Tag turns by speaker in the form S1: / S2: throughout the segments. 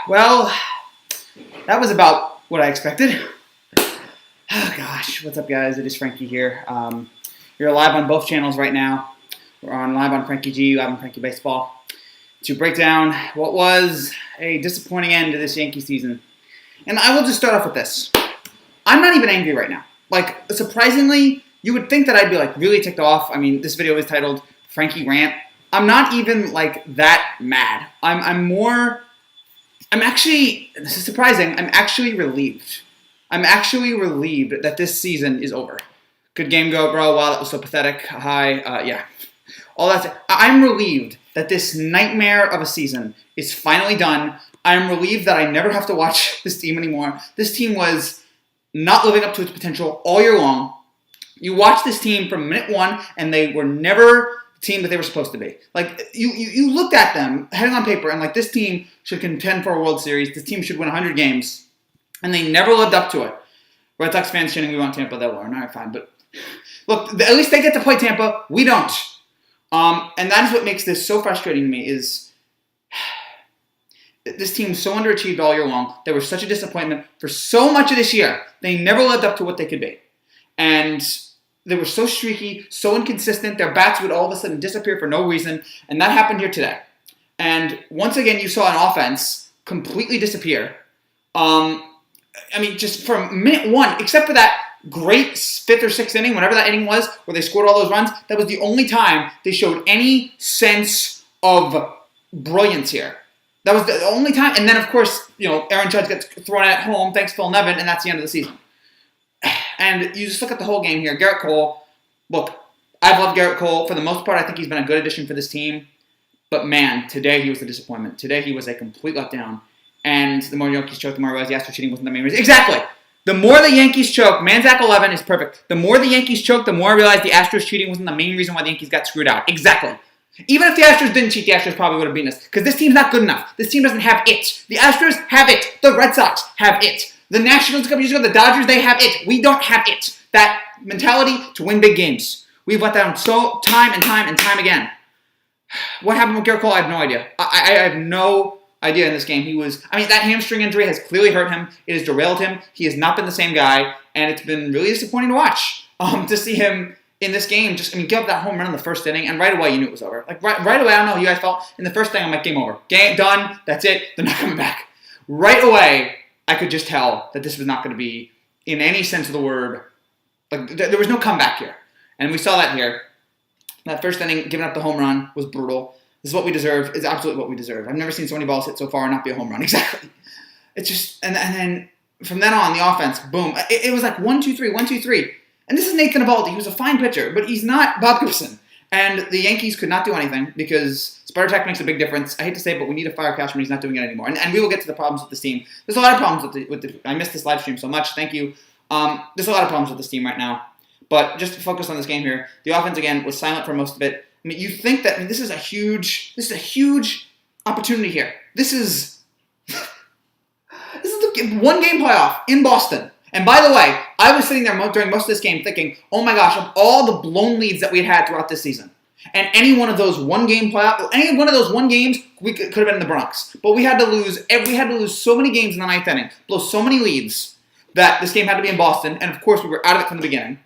S1: Well, that was about what I expected. Oh gosh, what's up guys? It is Frankie here. You're live on both channels right now. We're on live on Frankie G, live on Frankie Baseball, to break down what was a disappointing end to this Yankee season. And I will just start off with this. I'm not even angry right now. Like, surprisingly, you would think that I'd be like really ticked off. I mean, this video is titled Frankie Rant. I'm not even like that mad. I'm actually, this is surprising, I'm actually relieved. I'm actually relieved that this season is over. Good game go, bro. Wow, that was so pathetic. Hi, yeah. All that. I'm relieved that this nightmare of a season is finally done. I'm relieved that I never have to watch this team anymore. This team was not living up to its potential all year long. You watch this team from minute one, and they were never the team that they were supposed to be. Like, you looked at them, heading on paper, and like, this team should contend for a World Series. This team should win 100 games. And they never lived up to it. Red Sox fans shouldn't we want Tampa, they'll learn. All right, fine. But look, at least they get to play Tampa. We don't. And that is what makes this so frustrating to me is this team so underachieved all year long. They were such a disappointment for so much of this year. They never lived up to what they could be. And they were so streaky, so inconsistent. Their bats would all of a sudden disappear for no reason. And that happened here today. And once again, you saw an offense completely disappear. I mean, just from minute one, except for that great fifth or sixth inning, whenever that inning was, where they scored all those runs, that was the only time they showed any sense of brilliance here. That was the only time. And then, of course, you know, Aaron Judge gets thrown at home, thanks Phil Nevin, and that's the end of the season. And you just look at the whole game here. Garrett Cole, look, I've loved Garrett Cole. For the most part, I think he's been a good addition for this team. But man, today he was a disappointment. Today he was a complete letdown. And the more Yankees choke, the more I realize the Astros cheating wasn't the main reason. Exactly! The more the Yankees choke, Manzak 11 is perfect. The more the Yankees choke, the more I realize the Astros cheating wasn't the main reason why the Yankees got screwed out. Exactly. Even if the Astros didn't cheat, the Astros probably would have beaten us. Because this team's not good enough. This team doesn't have it. The Astros have it. The Red Sox have it. The Nationals a couple years ago, the Dodgers, they have it. We don't have it. That mentality to win big games. We've let down so time and time again. What happened with Garrett Cole? I have no idea. I have no idea in this game. That hamstring injury has clearly hurt him. It has derailed him. He has not been the same guy, and it's been really disappointing to watch. To see him in this game, give up that home run in the first inning, and right away you knew it was over. Like right away, I don't know how you guys felt. In the first inning, I'm like, game over. Game done. That's it. They're not coming back. Right away, I could just tell that this was not going to be, in any sense of the word, like there was no comeback here, and we saw that here. That first inning, giving up the home run was brutal. This is what we deserve. It's absolutely what we deserve. I've never seen so many balls hit so far and not be a home run. Exactly. It's just, and then from then on, the offense, boom. It was like 1-2-3, 1-2-3. And this is Nathan Eovaldi. He was a fine pitcher, but he's not Bob Gibson. And the Yankees could not do anything because Spider Tech makes a big difference. I hate to say it, but we need to fire Cashman. He's not doing it anymore. And we will get to the problems with this team. There's a lot of problems with the I missed this live stream so much. Thank you. There's a lot of problems with this team right now. But just to focus on this game here, the offense, again, was silent for most of it. I mean, you think that this is a huge opportunity here. This is the one-game playoff in Boston. And by the way, I was sitting there during most of this game thinking, oh my gosh, of all the blown leads that we had throughout this season, and any one of those one-game playoff, any one of those one games, we could have been in the Bronx. But we had to lose so many games in the ninth inning, blow so many leads that this game had to be in Boston. And of course, we were out of it from the beginning.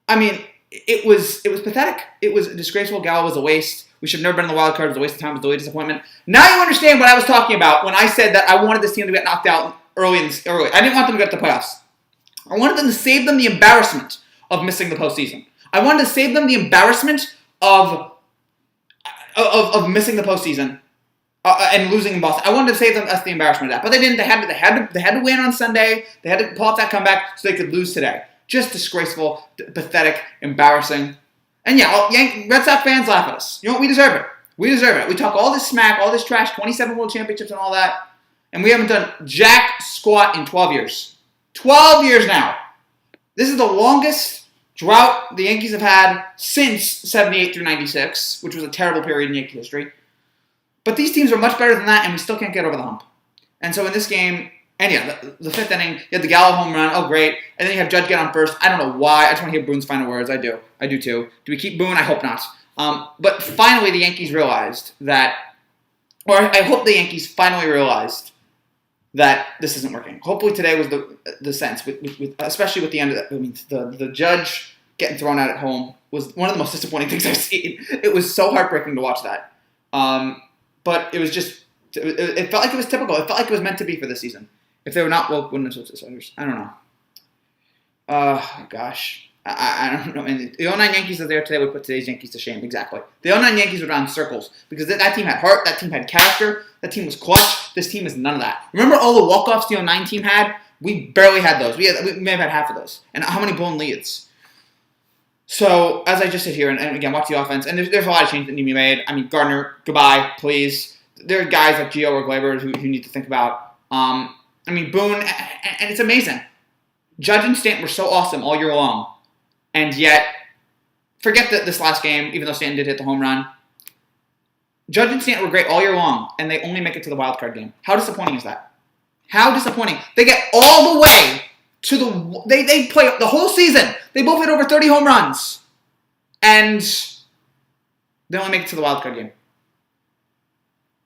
S1: I mean, it was pathetic. It was disgraceful. Gallo was a waste. We should have never been in the wild card. It was a waste of time. It was a delayed disappointment. Now you understand what I was talking about when I said that I wanted this team to get knocked out early. I didn't want them to get to the playoffs. I wanted them to save them the embarrassment of missing the postseason. I wanted to save them the embarrassment of missing the postseason and losing in Boston. I wanted to save them us the embarrassment of that, but they didn't. They had to win on Sunday. They had to pull off that comeback so they could lose today. Just disgraceful, pathetic, embarrassing. And yeah, Red Sox fans laugh at us. You know what? We deserve it. We deserve it. We talk all this smack, all this trash, 27 World Championships and all that, and we haven't done jack squat in 12 years. 12 years now. This is the longest drought the Yankees have had since 78 through 96, which was a terrible period in Yankee history. But these teams are much better than that, and we still can't get over the hump. And so in this game, and yeah, the fifth inning, you had the Gallo home run. Oh, great. And then you have Judge get on first. I don't know why. I just want to hear Boone's final words. I do. I do too. Do we keep Boone? I hope not. But finally, the Yankees realized that, or I hope the Yankees finally realized that this isn't working. Hopefully today was the sense, especially with the end of that. I mean, the Judge getting thrown out at home was one of the most disappointing things I've seen. It was so heartbreaking to watch that. But it was just, it felt like it was typical. It felt like it was meant to be for this season. If they were not, well, wouldn't have switched this. I don't know. Gosh. I don't know. And the 09 Yankees that are there today would put today's Yankees to shame. Exactly. The 09 Yankees would run in circles because that team had heart. That team had character. That team was clutch. This team is none of that. Remember all the walk-offs the 09 team had? We barely had those. We may have had half of those. And how many blown leads? So, as I just said here, and again, watch the offense. And there's a lot of changes that need to be made. I mean, Gardner, goodbye, please. There are guys like Gio or Glaber who you need to think about. I mean, Boone, and it's amazing. Judge and Stanton were so awesome all year long. And yet, forget this last game, even though Stanton did hit the home run. Judge and Stanton were great all year long, and they only make it to the wild card game. How disappointing is that? How disappointing. They get all the way to the... They play the whole season. They both hit over 30 home runs. And they only make it to the wild card game.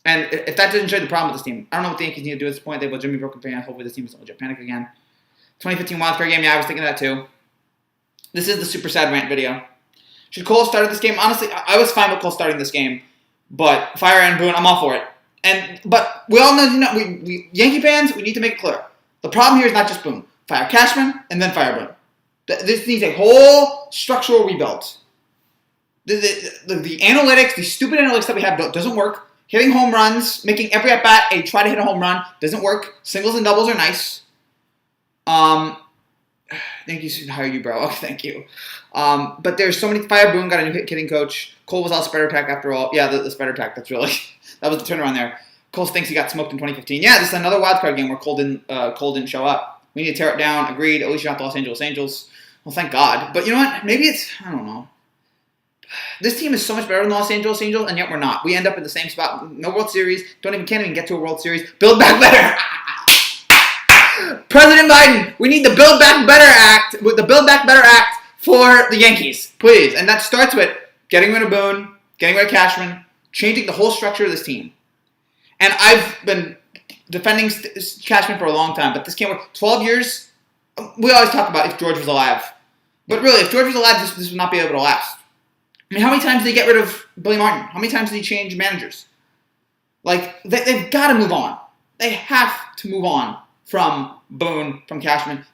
S1: And if that doesn't show you the problem with this team, I don't know what the Yankees need to do at this point. They have a Jimmy broken fan. Hopefully this team is not legit panic again. 2015 wild card game, yeah, I was thinking of that too. This is the super sad rant video. Should Cole have started this game? Honestly, I was fine with Cole starting this game, but fire and Boone, I'm all for it. But we all know, we Yankee fans, we need to make it clear. The problem here is not just Boone. Fire Cashman and then fire Boone. This needs a whole structural rebuild. The analytics, the stupid analytics that we have doesn't work. Hitting home runs, making every at bat a try to hit a home run doesn't work. Singles and doubles are nice. Thank you should hire you, bro. Okay, thank you. But there's so many. Fire Boone got a new hitting coach. Cole was all spider attack after all. Yeah, the spider attack. That's really that was the turnaround there. Cole thinks he got smoked in 2015. Yeah, this is another wild card game where Cole didn't show up. We need to tear it down. Agreed. At least you're not the Los Angeles Angels. Well, thank God. But you know what? Maybe it's I don't know. This team is so much better than the Los Angeles Angels, and yet we're not. We end up in the same spot. No World Series. Can't even get to a World Series. Build back better. President Biden, we need the Build Back Better Act, with the Build Back Better Act for the Yankees, please. And that starts with getting rid of Boone, getting rid of Cashman, changing the whole structure of this team. And I've been defending Cashman for a long time, but this can't work. 12 years, we always talk about if George was alive. But really, if George was alive, this would not be able to last. I mean, how many times did he get rid of Billy Martin? How many times did he change managers? Like, they've got to move on. They have to move on from Boone, from Cashman.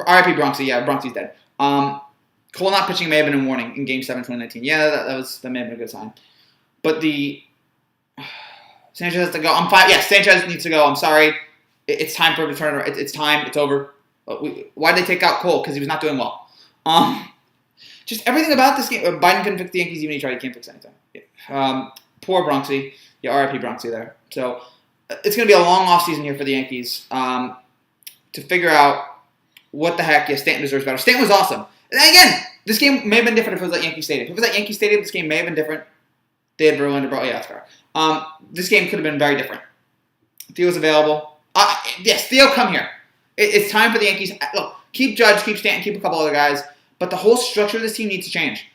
S1: R.I.P. Bronxy. Yeah, Bronxy's dead. Cole not pitching may have been a warning in Game 7, 2019. Yeah, that may have been a good sign. But Sanchez has to go. I'm fine. Yeah, Sanchez needs to go. I'm sorry. It's time for him to turn around. It's time. It's over. Why did they take out Cole? Because he was not doing well. Just everything about this game. Biden couldn't fix the Yankees even he tried. He can't fix anything. Yeah. Poor Bronxy. Yeah, R.I.P. Bronxy there. So it's going to be a long offseason here for the Yankees to figure out what the heck. Yeah, Stanton deserves better. Stanton was awesome. And again, this game may have been different if it was at Yankee Stadium. If it was at Yankee Stadium, this game may have been different. They had Verlander. Yeah, that's fair. This game could have been very different. Theo's available. Yes, Theo, come here. It's time for the Yankees. Look, keep Judge, keep Stanton, keep a couple other guys. But the whole structure of this team needs to change.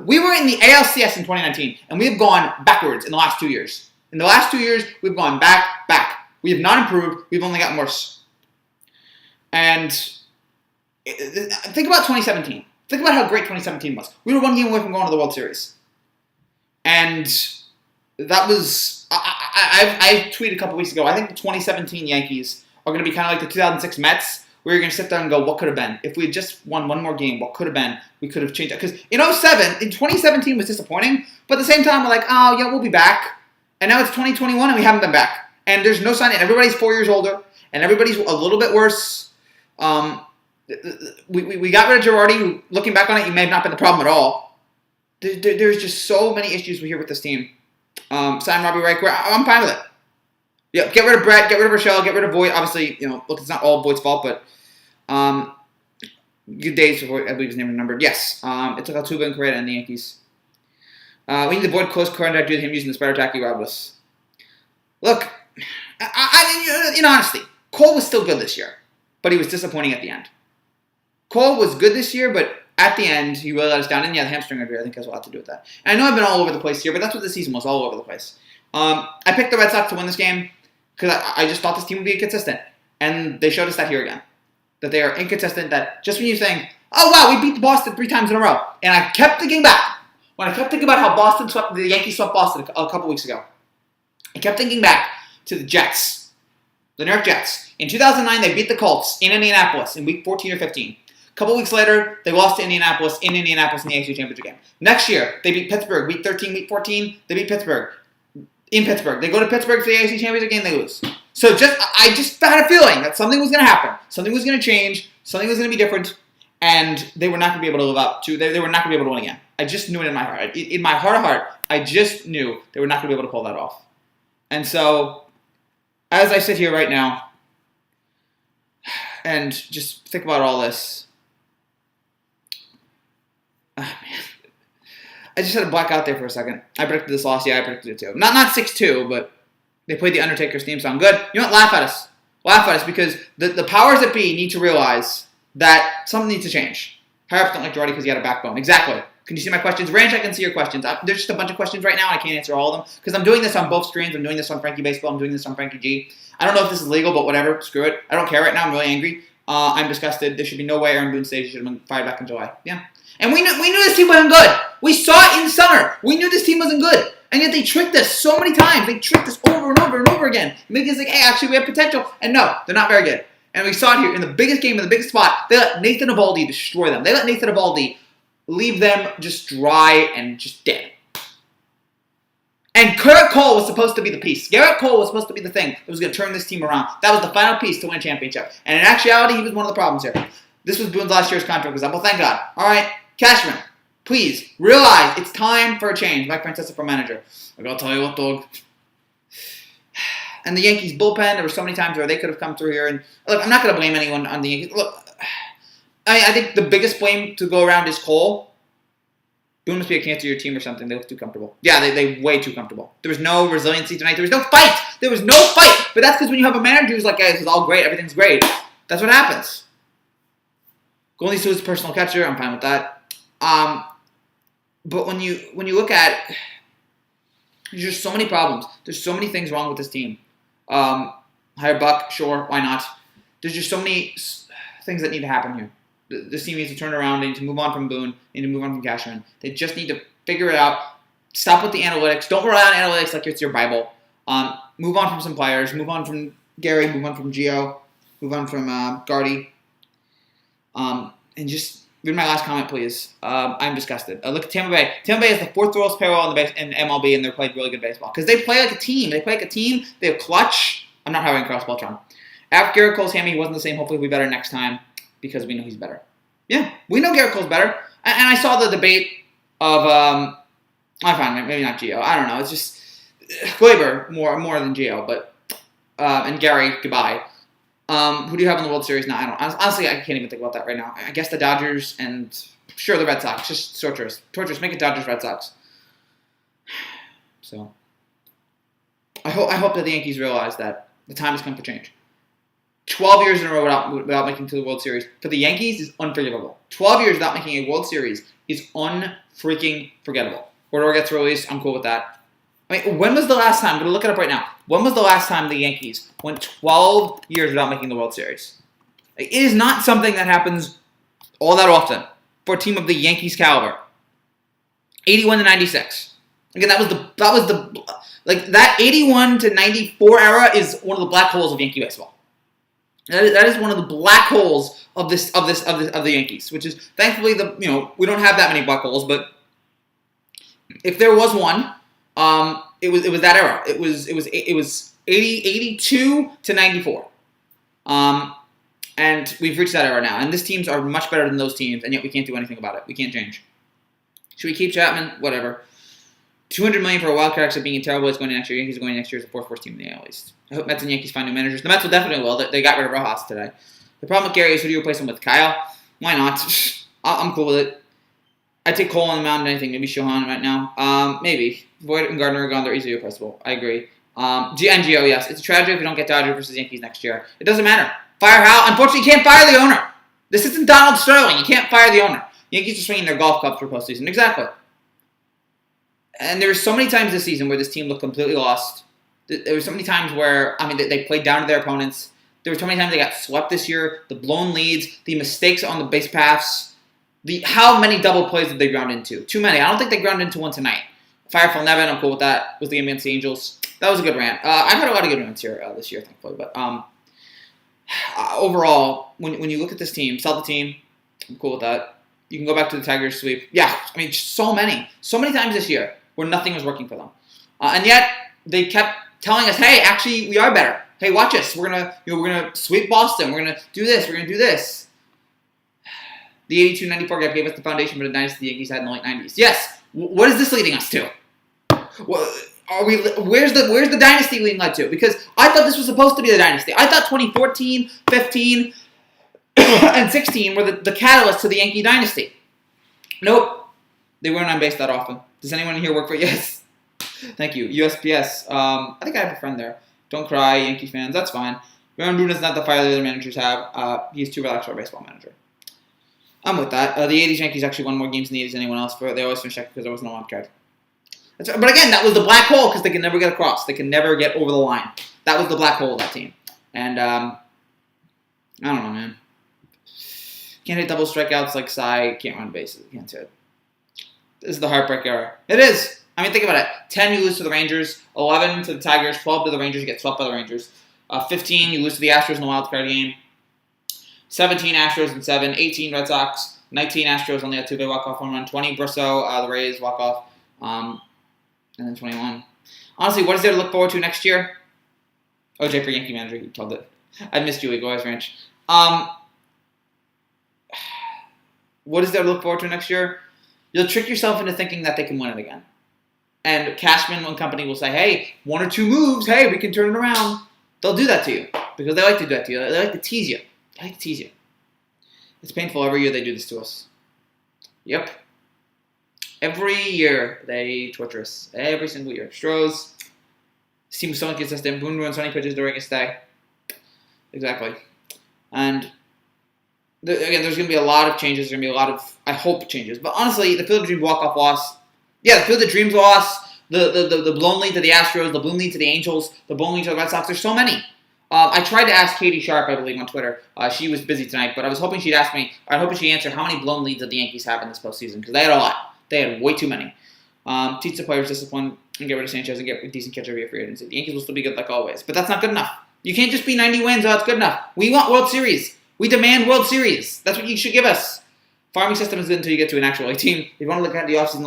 S1: We were in the ALCS in 2019, and we have gone backwards in the last 2 years. In the last 2 years, we've gone back. We have not improved. We've only gotten worse. And think about 2017. Think about how great 2017 was. We were one game away from going to the World Series. And that was... I tweeted a couple weeks ago, I think the 2017 Yankees are going to be kind of like the 2006 Mets, where you're going to sit there and go, what could have been? If we had just won one more game, what could have been? We could have changed it. Because in 2017 was disappointing, but at the same time, we're like, oh, yeah, we'll be back. And now it's 2021 and we haven't been back. And there's no sign. And everybody's 4 years older, and everybody's a little bit worse. We got rid of Girardi, who, looking back on it, he may have not been the problem at all. There's just so many issues we hear with this team. Sign Robbie Ray. I'm fine with it. Yeah, get rid of Brett, get rid of Rochelle, get rid of Voit. Obviously, look, it's not all Voigt's fault, but good days for Voit, I believe his name is numbered. Yes, it took Altuve and Correa and the Yankees. We need to avoid close contact due to him using the spider attack he robbed us. Look, in honesty, Cole was still good this year, but he was disappointing at the end. Cole was good this year, but at the end, he really let us down. And yeah, the hamstring injury, I think, has a lot to do with that. And I know I've been all over the place here, but that's what the season was, all over the place. I picked the Red Sox to win this game. Because I just thought this team would be inconsistent. And they showed us that here again. That they are inconsistent, that just when you think, oh wow, we beat Boston 3 times in a row. And I kept thinking back. When I kept thinking about how the Yankees swept Boston a couple weeks ago. I kept thinking back to the Jets. The New York Jets. In 2009, they beat the Colts in Indianapolis in week 14 or 15. A couple weeks later, they lost to Indianapolis in the AFC Championship game. Next year, they beat Pittsburgh. Week 13, week 14, they beat Pittsburgh. In Pittsburgh. They go to Pittsburgh for the AFC Championship game, they lose. So I just had a feeling that something was going to happen. Something was going to change. Something was going to be different. And they were not going to be able to live up to, they were not going to be able to win again. I just knew it in my heart. In my heart of heart, I just knew they were not going to be able to pull that off. And so, as I sit here right now, and just think about all this, man. I just had a blackout there for a second. I predicted this loss. Yeah, I predicted it too. Not 6-2, but they played the Undertaker's theme song. Good. You know what? Laugh at us. Laugh at us because the powers that be need to realize that something needs to change. Higher ups don't like Girardi because he had a backbone. Exactly. Can you see my questions? Ranch, I can see your questions. There's just a bunch of questions right now, and I can't answer all of them because I'm doing this on both screens. I'm doing this on Frankie Baseball. I'm doing this on Frankie G. I don't know if this is legal, but whatever. Screw it. I don't care right now. I'm really angry. I'm disgusted. There should be no way Aaron Boone stays. He should have been fired back in July. Yeah. And we knew this team wasn't good. We saw it in summer. We knew this team wasn't good. And yet they tricked us so many times. They tricked us over and over and over again. Making us like, hey, actually, we have potential. And no, they're not very good. And we saw it here in the biggest game, in the biggest spot. They let Nathan Eovaldi destroy them. They let Nathan Eovaldi leave them just dry and just dead. And Garrett Cole was supposed to be the piece. Garrett Cole was supposed to be the thing that was going to turn this team around. That was the final piece to win a championship. And in actuality, he was one of the problems here. This was Boone's last year's contract example. Thank God. All right, Cashman, please realize it's time for a change. Mike Francesa for manager. I gotta tell you what, dog. And the Yankees bullpen, there were so many times where they could have come through here. And look, I'm not going to blame anyone on the Yankees. Look, I think the biggest blame to go around is Cole. Boone must be a cancer to your team or something. They look too comfortable. Yeah, they way too comfortable. There was no resiliency tonight. There was no fight. There was no fight. But that's because when you have a manager who's like, hey, this is all great. Everything's great. That's what happens. Goldie Sue's personal catcher. I'm fine with that. But when you look at it, there's just so many problems. There's so many things wrong with this team. Hire Buck, sure, why not? There's just so many things that need to happen here. This team needs to turn around. They need to move on from Boone. They need to move on from Cashman. They just need to figure it out. Stop with the analytics. Don't rely on analytics like it's your Bible. Move on from some players. Move on from Gary. Move on from Gio. Move on from Gardy. And just read my last comment, please. I'm disgusted. Look at Tampa Bay. Tampa Bay is the 4th lowest payroll in MLB, and they're playing really good baseball. Because they play like a team. They have clutch. I'm not hiring Carlos Beltran. After Garrett Cole's hammy, he wasn't the same. Hopefully we'll be better next time because we know he's better. Yeah, we know Garrett Cole's better. And I saw the debate of, I find maybe not Gio. I don't know. It's just Glaber more than Gio, but and Gary, goodbye. Who do you have in the World Series now? I don't. Honestly, I can't even think about that right now. I guess the Dodgers and sure the Red Sox. Just torturous. Make it Dodgers, Red Sox. So I hope that the Yankees realize that the time has come for change. 12 years in a row without making it to the World Series for the Yankees is unforgivable. 12 years without making a World Series is unfreaking forgettable. Order gets released. I'm cool with that. I mean, when was the last time? I'm going to look it up right now. When was the last time the Yankees went 12 years without making the World Series? It is not something that happens all that often for a team of the Yankees caliber. 81 to 96. Again, that was that 81 to 94 era is one of the black holes of Yankee baseball. That is one of the black holes of the Yankees, which is thankfully we don't have that many black holes, but if there was one, it was that era. It was 82 to 94. And we've reached that era now. And these teams are much better than those teams, and yet we can't do anything about it. We can't change. Should we keep Chapman? Whatever. $200 million for a wild card except being terrible is going to next year. Yankees are going next year as the 4th worst team in the AL East. I hope Mets and Yankees find new managers. The Mets will definitely will. They got rid of Rojas today. The problem with Gary is who do you replace him with? Kyle? Why not? I'm cool with it. I'd take Cole on the mound and anything. Maybe Shohan right now. Maybe. Voit and Gardner are gone. They're easily replaceable. I agree. And Gio, yes. It's a tragedy if we don't get Dodgers versus Yankees next year. It doesn't matter. Fire Hal. Unfortunately, you can't fire the owner. This isn't Donald Sterling. You can't fire the owner. Yankees are swinging their golf clubs for postseason. Exactly. And there were so many times this season where this team looked completely lost. There were so many times where, I mean, they played down to their opponents. There were so many times they got swept this year. The blown leads, the mistakes on the base paths. How many double plays did they ground into? Too many. I don't think they ground into one tonight. Firefall Nevin, I'm cool with that. Was the game against the Angels. That was a good rant. I've had a lot of good rants here this year, thankfully. But overall, when you look at this team, sell the team. I'm cool with that. You can go back to the Tigers sweep. Yeah, I mean, so many times this year where nothing was working for them, and yet they kept telling us, "Hey, actually, we are better. Hey, watch us. We're gonna sweep Boston. We're gonna do this. We're gonna do this." The 82-94 gap gave us the foundation for the dynasty the Yankees had in the late 90s. Yes. What is this leading us to? Where's the dynasty leading led to? Because I thought this was supposed to be the dynasty. I thought 2014, 15, and 16 were the catalyst to the Yankee dynasty. Nope. They weren't on base that often. Does anyone here work for Yes? Thank you. USPS. I think I have a friend there. Don't cry, Yankee fans. That's fine. Aaron Boone is not the fire the other managers have. He's too relaxed for a baseball manager. I'm with that. The 80s Yankees actually won more games in the 80s than anyone else. They always finished second because there was no wild card. But again, that was the black hole because they can never get across. They can never get over the line. That was the black hole of that team. And I don't know, man. Can't hit double strikeouts like Cy. Can't run bases. Can't do it. This is the heartbreak era. It is. I mean, think about it. 10, you lose to the Rangers. 11 to the Tigers. 12 to the Rangers. You get swept by the Rangers. 15, you lose to the Astros in the wild card game. 17 Astros and 7, 18 Red Sox, 19 Astros only had 2-way walk-off home run, 20 Brisso, the Rays walk-off, and then 21. Honestly, what is there to look forward to next year? OJ for Yankee manager, he told it. I missed you, Eagle Eyes Ranch. What is there to look forward to next year? You'll trick yourself into thinking that they can win it again. And Cashman and company will say, hey, 1 or 2 moves, hey, we can turn it around. They'll do that to you because they like to do that to you. They like to tease you. I like to tease you. It's painful. Every year they do this to us. Yep. Every year they torture us. Every single year. Stroh's seems so inconsistent. Boone runs 20 pitches during his stay. Exactly. And again, there's going to be a lot of changes. There's going to be a lot of, I hope, changes. But honestly, the Field of Dreams walk-off loss. Yeah, the Field of Dreams loss. The blown lead to the Astros. The blown lead to the Angels. The blown lead to the Red Sox. There's so many. I tried to ask Katie Sharp, I believe, on Twitter. She was busy tonight, but I was hoping she'd ask me. I hope she'd answer how many blown leads did the Yankees have in this postseason, because they had a lot. They had way too many. Teach the players discipline and get rid of Sanchez and get a decent catcher via free agency. The Yankees will still be good like always, but that's not good enough. You can't just be 90 wins. Oh, that's good enough. We want World Series. We demand World Series. That's what you should give us. Farming system is good until you get to an actual team. If you want to look at the offseason,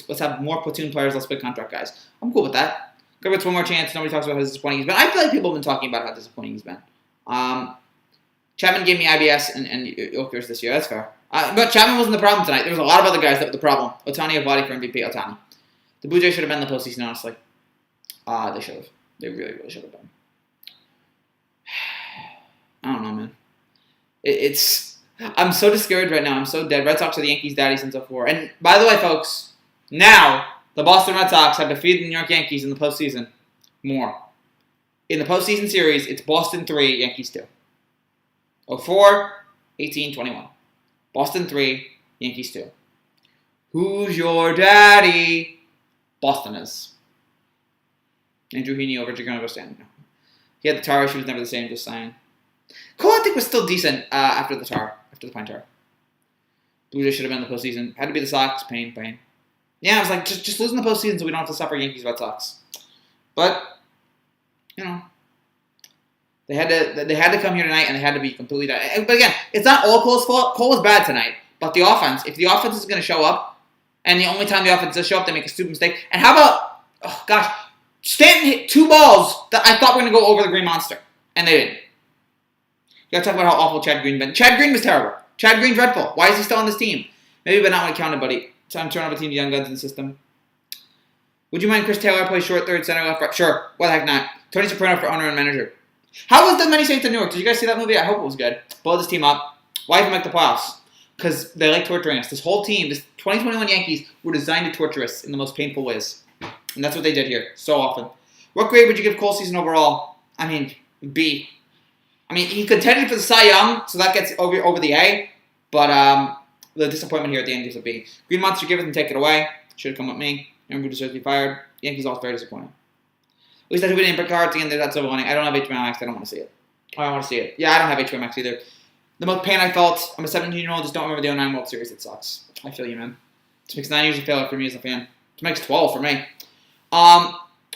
S1: let's have more platoon players, less big contract guys. I'm cool with that. Gravitz one more chance. Nobody talks about how disappointing he's been. I feel like people have been talking about how disappointing he's been. Chapman gave me IBS and Ilkers this year. That's fair. But Chapman wasn't the problem tonight. There was a lot of other guys that were the problem. Ohtani Avadi for MVP. Ohtani. The Blue Jays should have been in the postseason, honestly. They should have. They really, really should have been. I don't know, man. I'm so discouraged right now. I'm so dead. Red Sox are the Yankees' daddy since 04. And by the way, folks, now the Boston Red Sox have defeated the New York Yankees in the postseason more. In the postseason series, it's Boston 3, Yankees 2. 04, 18, 21. Boston 3, Yankees 2. Who's your daddy? Boston is. Andrew Heaney over Giancarlo Stanton. He had the tar. She was never the same, just saying. Cole, I think, was still decent after the pine tar. Blue Jays should have been in the postseason. Had to be the Sox. Pain. Yeah, I was like, just losing the postseason so we don't have to suffer Yankees Red Sox. But, you know, they had to come here tonight and they had to be completely done. But again, it's not all Cole's fault. Cole was bad tonight. But the offense, if the offense is going to show up, and the only time the offense does show up, they make a stupid mistake. And how about, Stanton hit 2 balls that I thought were going to go over the Green Monster. And they didn't. You got to talk about how awful Chad Green been. Chad Green was terrible. Chad Green dreadful. Why is he still on this team? Maybe but not when counted, buddy. Time to turn off a team of young guns in the system. Would you mind Chris Taylor play short, third, center, left, right? Sure. Why the heck not? Tony Soprano for owner and manager. How was the Many Saints of New York? Did you guys see that movie? I hope it was good. Blow this team up. Why even make the playoffs? Because they like torturing us. This whole team, this 2021 Yankees, were designed to torture us in the most painful ways. And that's what they did here so often. What grade would you give Cole's season overall? I mean, B. I mean, he contended for the Cy Young, so that gets over the A. But the disappointment here at the end is a B. Green Monster, give it and take it away. Should have come with me. Aaron Boone deserves to be fired. Yankees all very disappointing. At least I do it in cards again. That's silver lining. I don't have HBO Max. I don't want to see it. I don't want to see it. Yeah, I don't have HBO Max either. The most pain I felt. I'm a 17-year-old. Just don't remember the 09 World Series. It sucks. I feel you, man. It makes 9 years a failure for me as a fan. It makes 12 for me.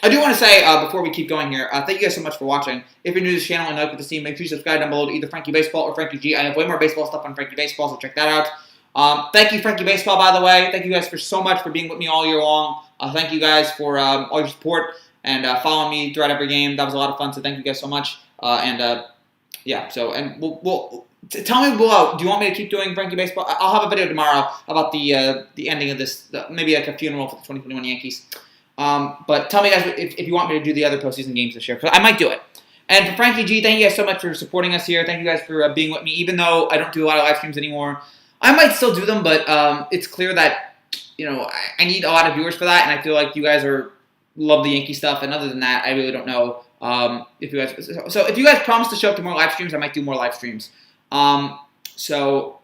S1: I do want to say, before we keep going here, thank you guys so much for watching. If you're new to this channel and like what to see, make sure you subscribe down below to either Frankie Baseball or Frankie G. I have way more baseball stuff on Frankie Baseball, so check that out. Thank you, Frankie Baseball, by the way. Thank you guys for so much for being with me all year long. Thank you guys for all your support and following me throughout every game. That was a lot of fun, so thank you guys so much. Yeah, so, and we'll tell me below, do you want me to keep doing Frankie Baseball? I'll have a video tomorrow about the ending of this, maybe like a funeral for the 2021 Yankees. But tell me guys if you want me to do the other postseason games this year, because I might do it. And for Frankie G, thank you guys so much for supporting us here. Thank you guys for being with me, even though I don't do a lot of live streams anymore. I might still do them, but it's clear that, I need a lot of viewers for that, and I feel like you guys love the Yankee stuff, and other than that, I really don't know if you guys... So if you guys promise to show up to more live streams, I might do more live streams. So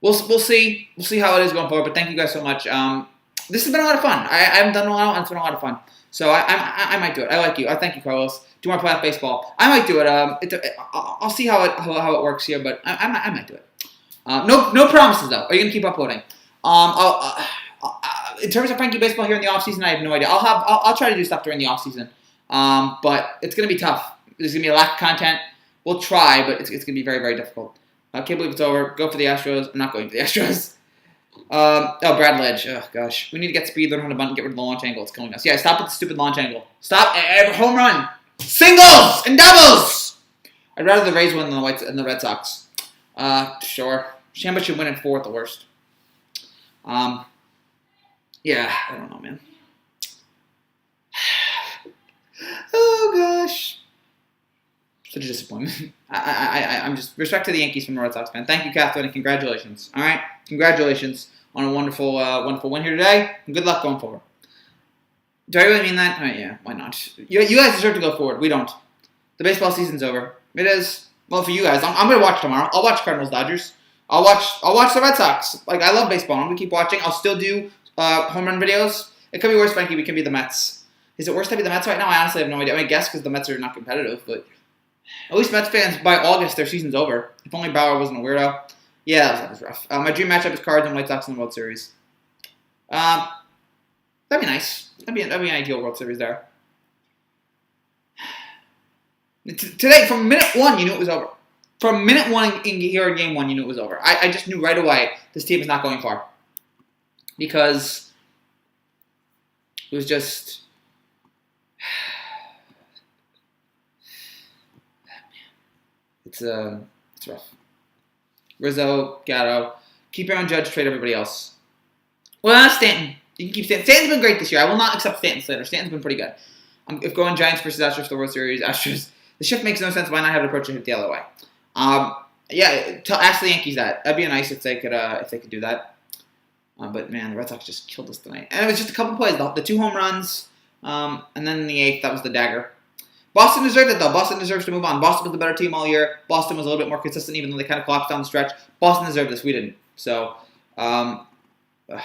S1: we'll see. We'll see how it is going forward, but thank you guys so much. This has been a lot of fun. I haven't done it in a while, and it's been a lot of fun. So I might do it. I like you. I thank you, Carlos. Do you want to play off baseball? I might do it. I'll see how it works here, but I might do it. No promises though. Are you gonna keep uploading? In terms of Frankie Baseball here in the off season, I have no idea. I'll try to do stuff during the off season. But it's gonna be tough. There's gonna be a lack of content. We'll try, but it's gonna be very, very difficult. I can't believe it's over. Go for the Astros. I'm not going for the Astros. Brad Ledge. Oh, gosh. We need to get speed, learn how to bunt, and get rid of the launch angle. It's killing us. Yeah, stop with the stupid launch angle. Stop. Home run. Singles and doubles. I'd rather the Rays win than the Red Sox. Sure. Shamba should win in 4 at the worst. Yeah, I don't know, man. Oh, gosh. Such a disappointment. I'm just respect to the Yankees from the Red Sox fan. Thank you, Catherine, and congratulations. All right, congratulations on a wonderful, wonderful win here today, and good luck going forward. Do I really mean that? Yeah, why not? You guys deserve to go forward. We don't. The baseball season's over. It is. Well, for you guys, I'm gonna watch tomorrow. I'll watch Cardinals Dodgers. I'll watch the Red Sox. Like, I love baseball. I'm gonna keep watching. I'll still do home run videos. It could be worse, Frankie. We can be the Mets. Is it worse to be the Mets right now? I honestly have no idea. I guess because the Mets are not competitive, but. At least Mets fans, by August, their season's over. If only Bauer wasn't a weirdo. Yeah, that was rough. My dream matchup is Cards and White Sox in the World Series. That'd be nice. That'd be an ideal World Series there. Today, from minute 1, you knew it was over. From minute 1 here in game 1, you knew it was over. I just knew right away this team is not going far. Because it was just... It's rough. Rizzo, Gatto. Keep your own Judge, trade everybody else. Well, not Stanton. You can keep Stanton. Stanton's been great this year. I will not accept Stanton slander. Stanton's been pretty good. If going Giants versus Astros for the World Series, Astros, the shift makes no sense. Why not have an approach and hit the other way? Yeah, ask the Yankees that. That'd be nice if they could do that. But man, the Red Sox just killed us tonight. And it was just a couple plays. The 2 home runs, and then in the 8th, that was the dagger. Boston deserved it, though. Boston deserves to move on. Boston was the better team all year. Boston was a little bit more consistent, even though they kind of collapsed down the stretch. Boston deserved this. We didn't. So, the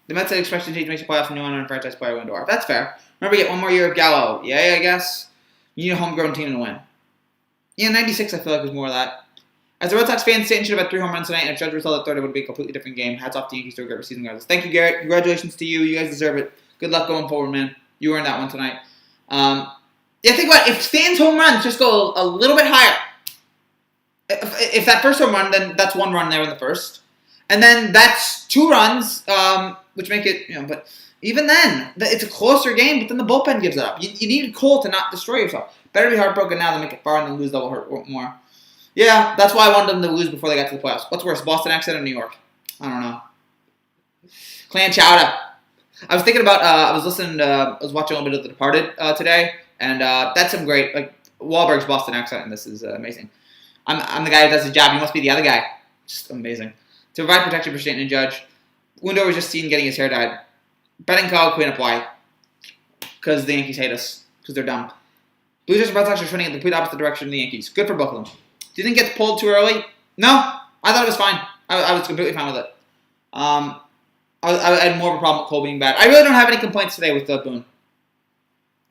S1: Mets had expressed change makes the playoffs and no one on franchise player win door. That's fair. Remember, get one more year of Gallo. Yeah, I guess. You need a homegrown team to win. Yeah, 96, I feel like, was more of that. As a Red Sox fan, Stanton should have had 3 home runs tonight, and if Judge was held at third, it would be a completely different game. Hats off to Yankees to a great season, regardless. Thank you, Garrett. Congratulations to you. You guys deserve it. Good luck going forward, man. You earned that one tonight. Yeah, think about it. If Stan's home runs just go a little bit higher, if that first home run, then that's 1 run there in the first. And then that's 2 runs, which make it, but even then, it's a closer game, but then the bullpen gives it up. You need Cole to not destroy yourself. Better be heartbroken now than make it far and then lose. That will hurt more. Yeah, that's why I wanted them to lose before they got to the playoffs. What's worse, Boston accent or New York? I don't know. Clan Chowder. I was thinking about, I was watching a little bit of The Departed today, and that's some great, like, Wahlberg's Boston accent, and this is amazing. I'm the guy who does his job. He must be the other guy. Just amazing. To provide protection for Stanton and Judge, Window was just seen getting his hair dyed. Betting call, clean up why. Because the Yankees hate us. Because they're dumb. Blue Jays and Red Sox are trending in the complete opposite direction of the Yankees. Good for both of them. Do you think it gets pulled too early? No. I thought it was fine. I was completely fine with it. I had more of a problem with Cole being bad. I really don't have any complaints today with Boone.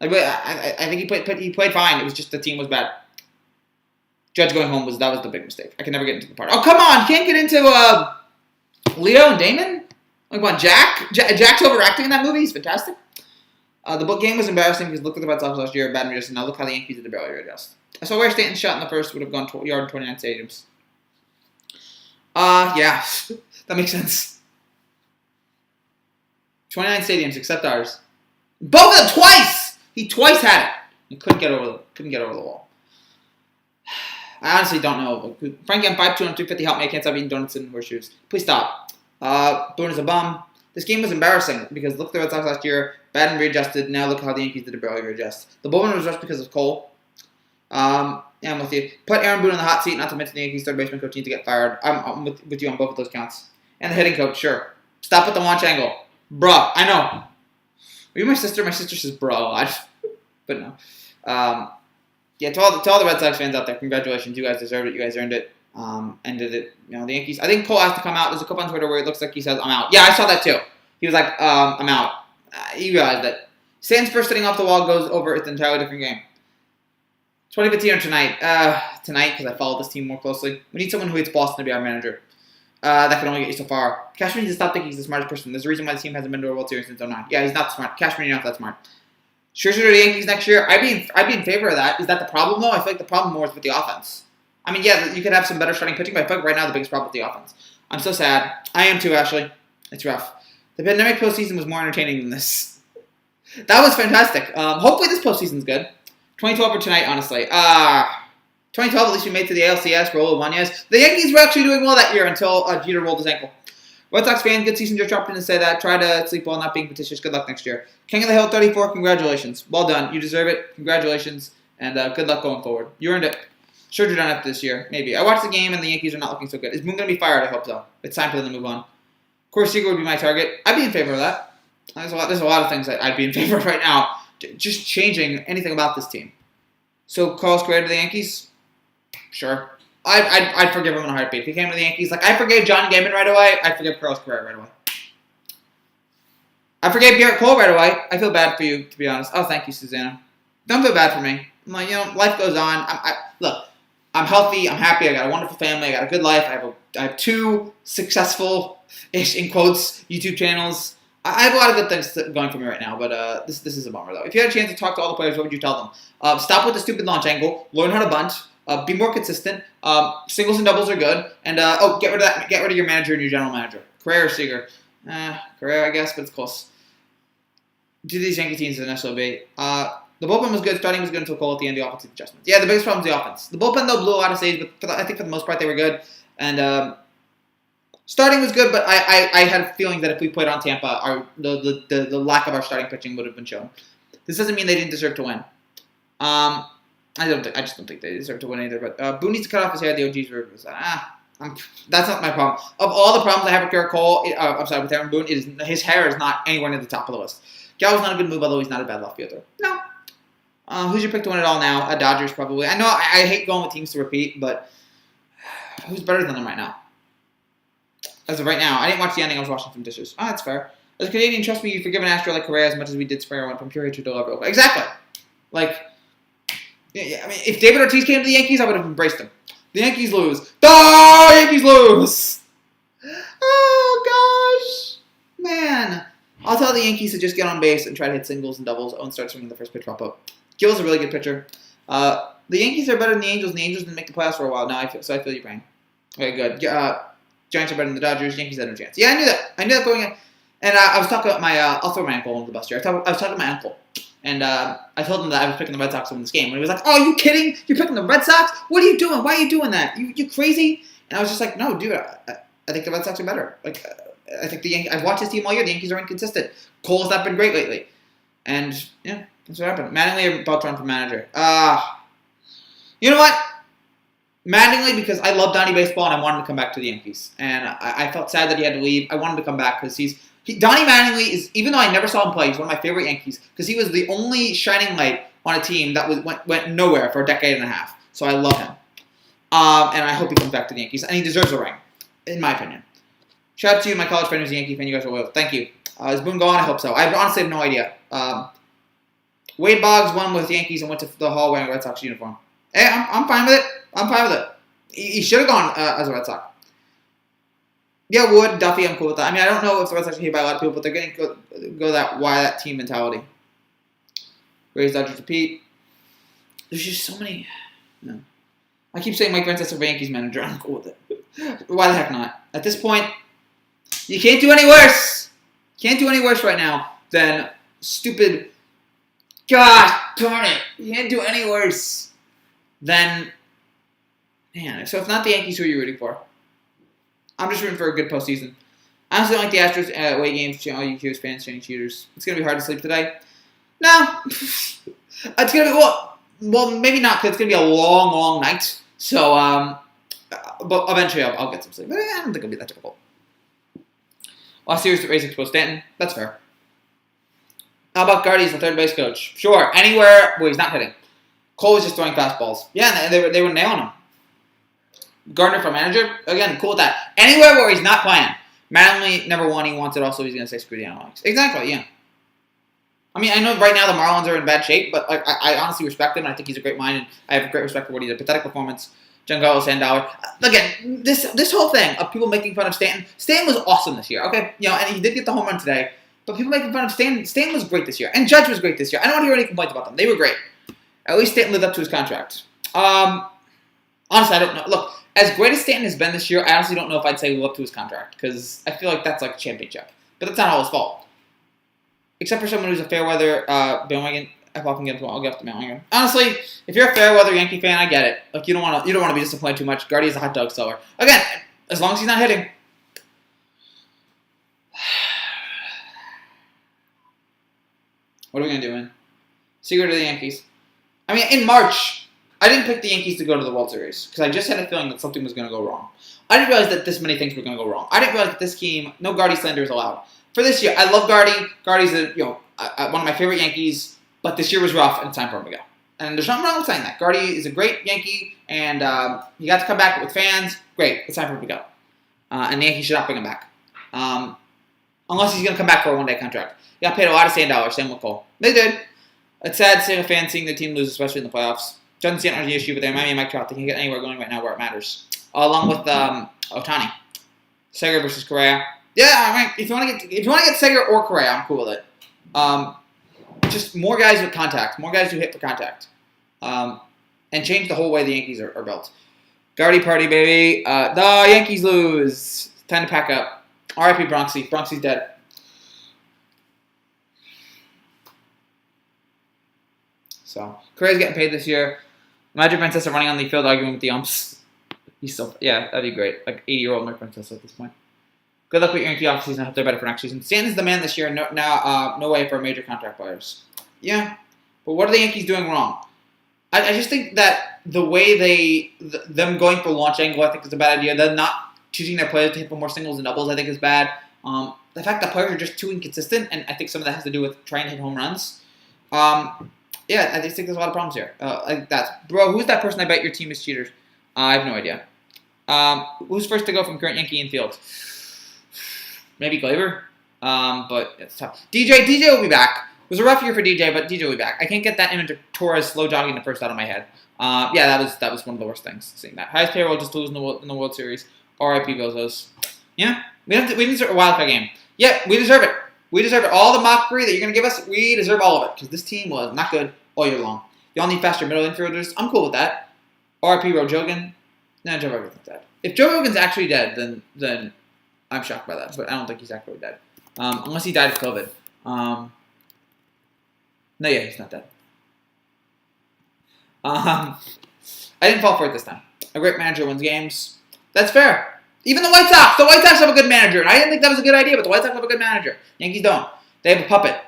S1: Like, I think he played fine. It was just the team was bad. Judge going home was the big mistake. I can never get into the part. Oh, come on! Can't get into Leo and Damon? Like, what, Jack's overacting in that movie? He's fantastic. The book game was embarrassing because look at the Red Sox last year, bad readjust, and now look how the Yankees did to barely readjust. I saw where Stanton shot in the first would have gone yard 29 stadiums. Yeah, that makes sense. 29 stadiums except ours. Both of them twice! He twice had it. He couldn't get over the wall. I honestly don't know. Frankie, I'm 5'2", 250. Help me. I can't stop eating donuts and horseshoes. Please stop. Boone is a bum. This game was embarrassing because look at the Red Sox last year. Bad and readjusted. Now look how the Yankees did to barely readjust. The bullpen was rushed because of Cole. Yeah, I'm with you. Put Aaron Boone in the hot seat, not to mention the Yankees third baseman coach needs to get fired. I'm with you on both of those counts. And the hitting coach, sure. Stop with the launch angle. Bruh, I know. Are you my sister? My sister says bro. But no. Yeah, to all the Red Sox fans out there, congratulations. You guys deserved it. You guys earned it. Ended it. You know, the Yankees. I think Cole has to come out. There's a clip on Twitter where it looks like he says, I'm out. Yeah, I saw that too. He was like, I'm out. You realize that. Stan's first sitting off the wall goes over. It's an entirely different game. 2015 or tonight. Tonight, because I follow this team more closely. We need someone who hates Boston to be our manager. That can only get you so far. Cashman needs to stop thinking he's the smartest person. There's a reason why the team hasn't been to a World Series since 2009. Yeah, he's not smart. Cashman, you're not that smart. Scherzer to the Yankees next year. I'd be in favor of that. Is that the problem, though? I feel like the problem more is with the offense. I mean, yeah, you could have some better starting pitching, but I feel like right now the biggest problem with the offense. I'm so sad. I am too, Ashley. It's rough. The pandemic postseason was more entertaining than this. That was fantastic. Hopefully this postseason's good. 2012 or tonight, honestly. 2012, at least we made to the ALCS, Raul Ibanez. The Yankees were actually doing well that year until Jeter rolled his ankle. Red Sox fan, good season. Joe Troutman to say that. Try to sleep well, not being fictitious. Good luck next year. King of the Hill 34, congratulations. Well done. You deserve it. Congratulations. And good luck going forward. You earned it. Scherzer done after this year. Maybe. I watched the game and the Yankees are not looking so good. Is Boone going to be fired? I hope so. It's time for them to move on. Corey Seager would be my target. I'd be in favor of that. There's a lot of things that I'd be in favor of right now. Just changing anything about this team. So Carlos Correa to the Yankees? Sure. I'd forgive him in a heartbeat. If he came to the Yankees, like I forgave John Gaiman right away, I'd forgive Carlos Correa right away. I forgave Garrett Cole right away. I feel bad for you, to be honest. Oh, thank you, Susanna. Don't feel bad for me. I'm like, life goes on. Look, I'm healthy. I'm happy. I got a wonderful family. I got a good life. I have 2 successful-ish, in quotes, YouTube channels. I have a lot of good things going for me right now, but this is a bummer, though. If you had a chance to talk to all the players, what would you tell them? Stop with the stupid launch angle. Learn how to bunt. Be more consistent. Singles and doubles are good. And, get rid of that. Get rid of your manager and your general manager. Correa or Seager? Correa, I guess, but it's close. Do these Yankee teams in an SOB. The bullpen was good. Starting was good until Cole at the end of the offensive adjustments. Yeah, the biggest problem is the offense. The bullpen, though, blew a lot of saves, but I think for the most part they were good. And starting was good, but I had a feeling that if we played on Tampa, the lack of our starting pitching would have been shown. This doesn't mean they didn't deserve to win. I just don't think they deserve to win either. But Boone needs to cut off his hair. The OG's were that's not my problem. Of all the problems I have with Garrett Cole, with Aaron Boone, his hair is not anywhere near the top of the list. Gallo's not a good move, although he's not a bad left fielder. No. Who's your pick to win it all now? Dodgers, probably. I know I hate going with teams to repeat, but who's better than them right now? As of right now, I didn't watch the ending. I was watching from dishes. Oh, that's fair. As a Canadian, trust me, you forgive an Astro like Correa as much as we did Springer went from pure hatred to love. Exactly. Like, yeah, I mean, if David Ortiz came to the Yankees, I would have embraced him. The Yankees lose. The Yankees lose. Oh, gosh. Man. I'll tell the Yankees to just get on base and try to hit singles and doubles. Owen starts swinging the first pitch pop up. Gill's a really good pitcher. The Yankees are better than the Angels, and the Angels didn't make the playoffs for a while. Now I feel your brain. Okay, good. Giants are better than the Dodgers. Yankees had no chance. Yeah, I knew that. I knew that going in. And I was talking about I'll throw my uncle under the bus here. I was talking to my uncle. And I told him that I was picking the Red Sox to win this game. And he was like, oh, are you kidding? You're picking the Red Sox? What are you doing? Why are you doing that? You crazy? And I was just like, no, dude, I think the Red Sox are better. Like, I think the Yankees, I've watched this team all year. The Yankees are inconsistent. Cole's not been great lately. And, yeah, that's what happened. Mattingly about to run for manager. You know what? Mattingly, because I love Donnie baseball and I wanted to come back to the Yankees. And I felt sad that he had to leave. I wanted to come back because Donnie Mattingly is, even though I never saw him play, he's one of my favorite Yankees because he was the only shining light on a team that went nowhere for a decade and a half. So I love him. And I hope he comes back to the Yankees. And he deserves a ring, in my opinion. Shout out to you, my college friend who's a Yankee fan. You guys are loyal. Thank you. Is Boone gone? I hope so. I honestly have no idea. Wade Boggs won with Yankees and went to the Hall wearing a Red Sox uniform. Hey, I'm fine with it. I'm fine with it. He should have gone as a Red Sox. Yeah, Wood, Duffy, I'm cool with that. I mean, I don't know if the Red Sox are hated by a lot of people, but they're going to go that team mentality. Rays, Dodgers, repeat. There's just so many. No. I keep saying Mike Francesa for Yankees manager. I'm cool with it. Why the heck not? At this point, you can't do any worse. Can't do any worse right now than stupid. God darn it. You can't do any worse than. Man, so if not the Yankees, who are you rooting for? I'm just rooting for a good postseason. I honestly don't like the Astros away games. All you Qs fans, training cheaters. It's going to be hard to sleep today. No. It's going to be, well, maybe not, because it's going to be a long, long night. So, but eventually I'll get some sleep. But I don't think it'll be that difficult. Last series, the Rays exposed Stanton. That's fair. How about Gardy's the third base coach? Sure. Anywhere where he's not hitting. Cole was just throwing fastballs. Yeah, they were nailing him. Gardner for manager? Again, cool with that. Anywhere where he's not playing. Mattingly never won. He wants it also. He's going to say screw the analytics. Exactly, yeah. I mean, I know right now the Marlins are in bad shape, but like I honestly respect him. I think he's a great mind, and I have great respect for what he did. Pathetic performance. Giancarlo Sandauer. Again, this whole thing of people making fun of Stanton. Stanton was awesome this year, okay? You know, and he did get the home run today. But people making fun of Stanton. Stanton was great this year. And Judge was great this year. I don't want to hear any complaints about them. They were great. At least Stanton lived up to his contract. Honestly, I don't know. Look, as great as Stanton has been this year, I honestly don't know if I'd say live up to his contract. Because I feel like that's like a championship. But that's not all his fault. Except for someone who's a fair weather bandwagon. I'll get up to bandwagon. Honestly, if you're a fair weather Yankee fan, I get it. Like you don't want to be disappointed too much. Guardy is a hot dog seller. Again, as long as he's not hitting. What are we gonna do, man? Secret of the Yankees. I mean, in March, I didn't pick the Yankees to go to the World Series because I just had a feeling that something was gonna go wrong. I didn't realize that this many things were gonna go wrong. I didn't realize that this team, no Guardy slander is allowed. For this year, I love Guardy. Guardy's one of my favorite Yankees. But this year was rough, and it's time for him to go. And there's nothing wrong with saying that. Guardy is a great Yankee, and he got to come back with fans. Great, it's time for him to go. And the Yankees should not bring him back. Unless he's going to come back for a one-day contract. He got paid a lot of $100, same with Cole. They did. It's sad seeing a fan seeing the team lose, especially in the playoffs. Justin Stanton the issue, but they're Miami and Mike Trout. They can get anywhere going right now where it matters. Along with Ohtani. Seger versus Correa. Yeah, I mean, if you want to get Seger or Correa, I'm cool with it. Just more guys with contact, more guys who hit for contact, and change the whole way the Yankees are built. Guardy party, baby. The Yankees lose. Time to pack up. R.I.P. Bronxy. Bronxy's dead. So Correa's getting paid this year. Imagine Francesa running on the field arguing with the umps. He's still, yeah, that'd be great. Like 80-year-old Mike Francesa at this point. Good luck with your Yankee offseason. I hope they're better for next season. Stanton's the man this year. No way for major contract players. Yeah, but what are the Yankees doing wrong? I just think that the way them going for launch angle, I think is a bad idea. Them not choosing their players to hit for more singles and doubles, I think is bad. The fact that players are just too inconsistent, and I think some of that has to do with trying to hit home runs. Yeah, I just think there's a lot of problems here. Like that, bro. Who's that person? I bet your team is cheaters. I have no idea. Who's first to go from current Yankee infield? Maybe Glaber, but it's tough. DJ will be back. It was a rough year for DJ, but DJ will be back. I can't get that image of Torres slow jogging the first out of my head. Yeah, that was one of the worst things, seeing that. Highest payroll just to lose in the World Series. R.I.P. Bozos. Yeah, we deserve a wild card game. Yeah, we deserve it. We deserve it. All the mockery that you're going to give us, we deserve all of it, because this team was not good all year long. Y'all need faster middle infielders. I'm cool with that. R.I.P. Joe Rogan's dead. If Joe Rogan's actually dead, then I'm shocked by that, but I don't think he's actually dead. Unless he died of COVID. No, yeah, he's not dead. I didn't fall for it this time. A great manager wins games. That's fair. Even the White Sox. The White Sox have a good manager, and I didn't think that was a good idea, but the White Sox have a good manager. Yankees don't. They have a puppet.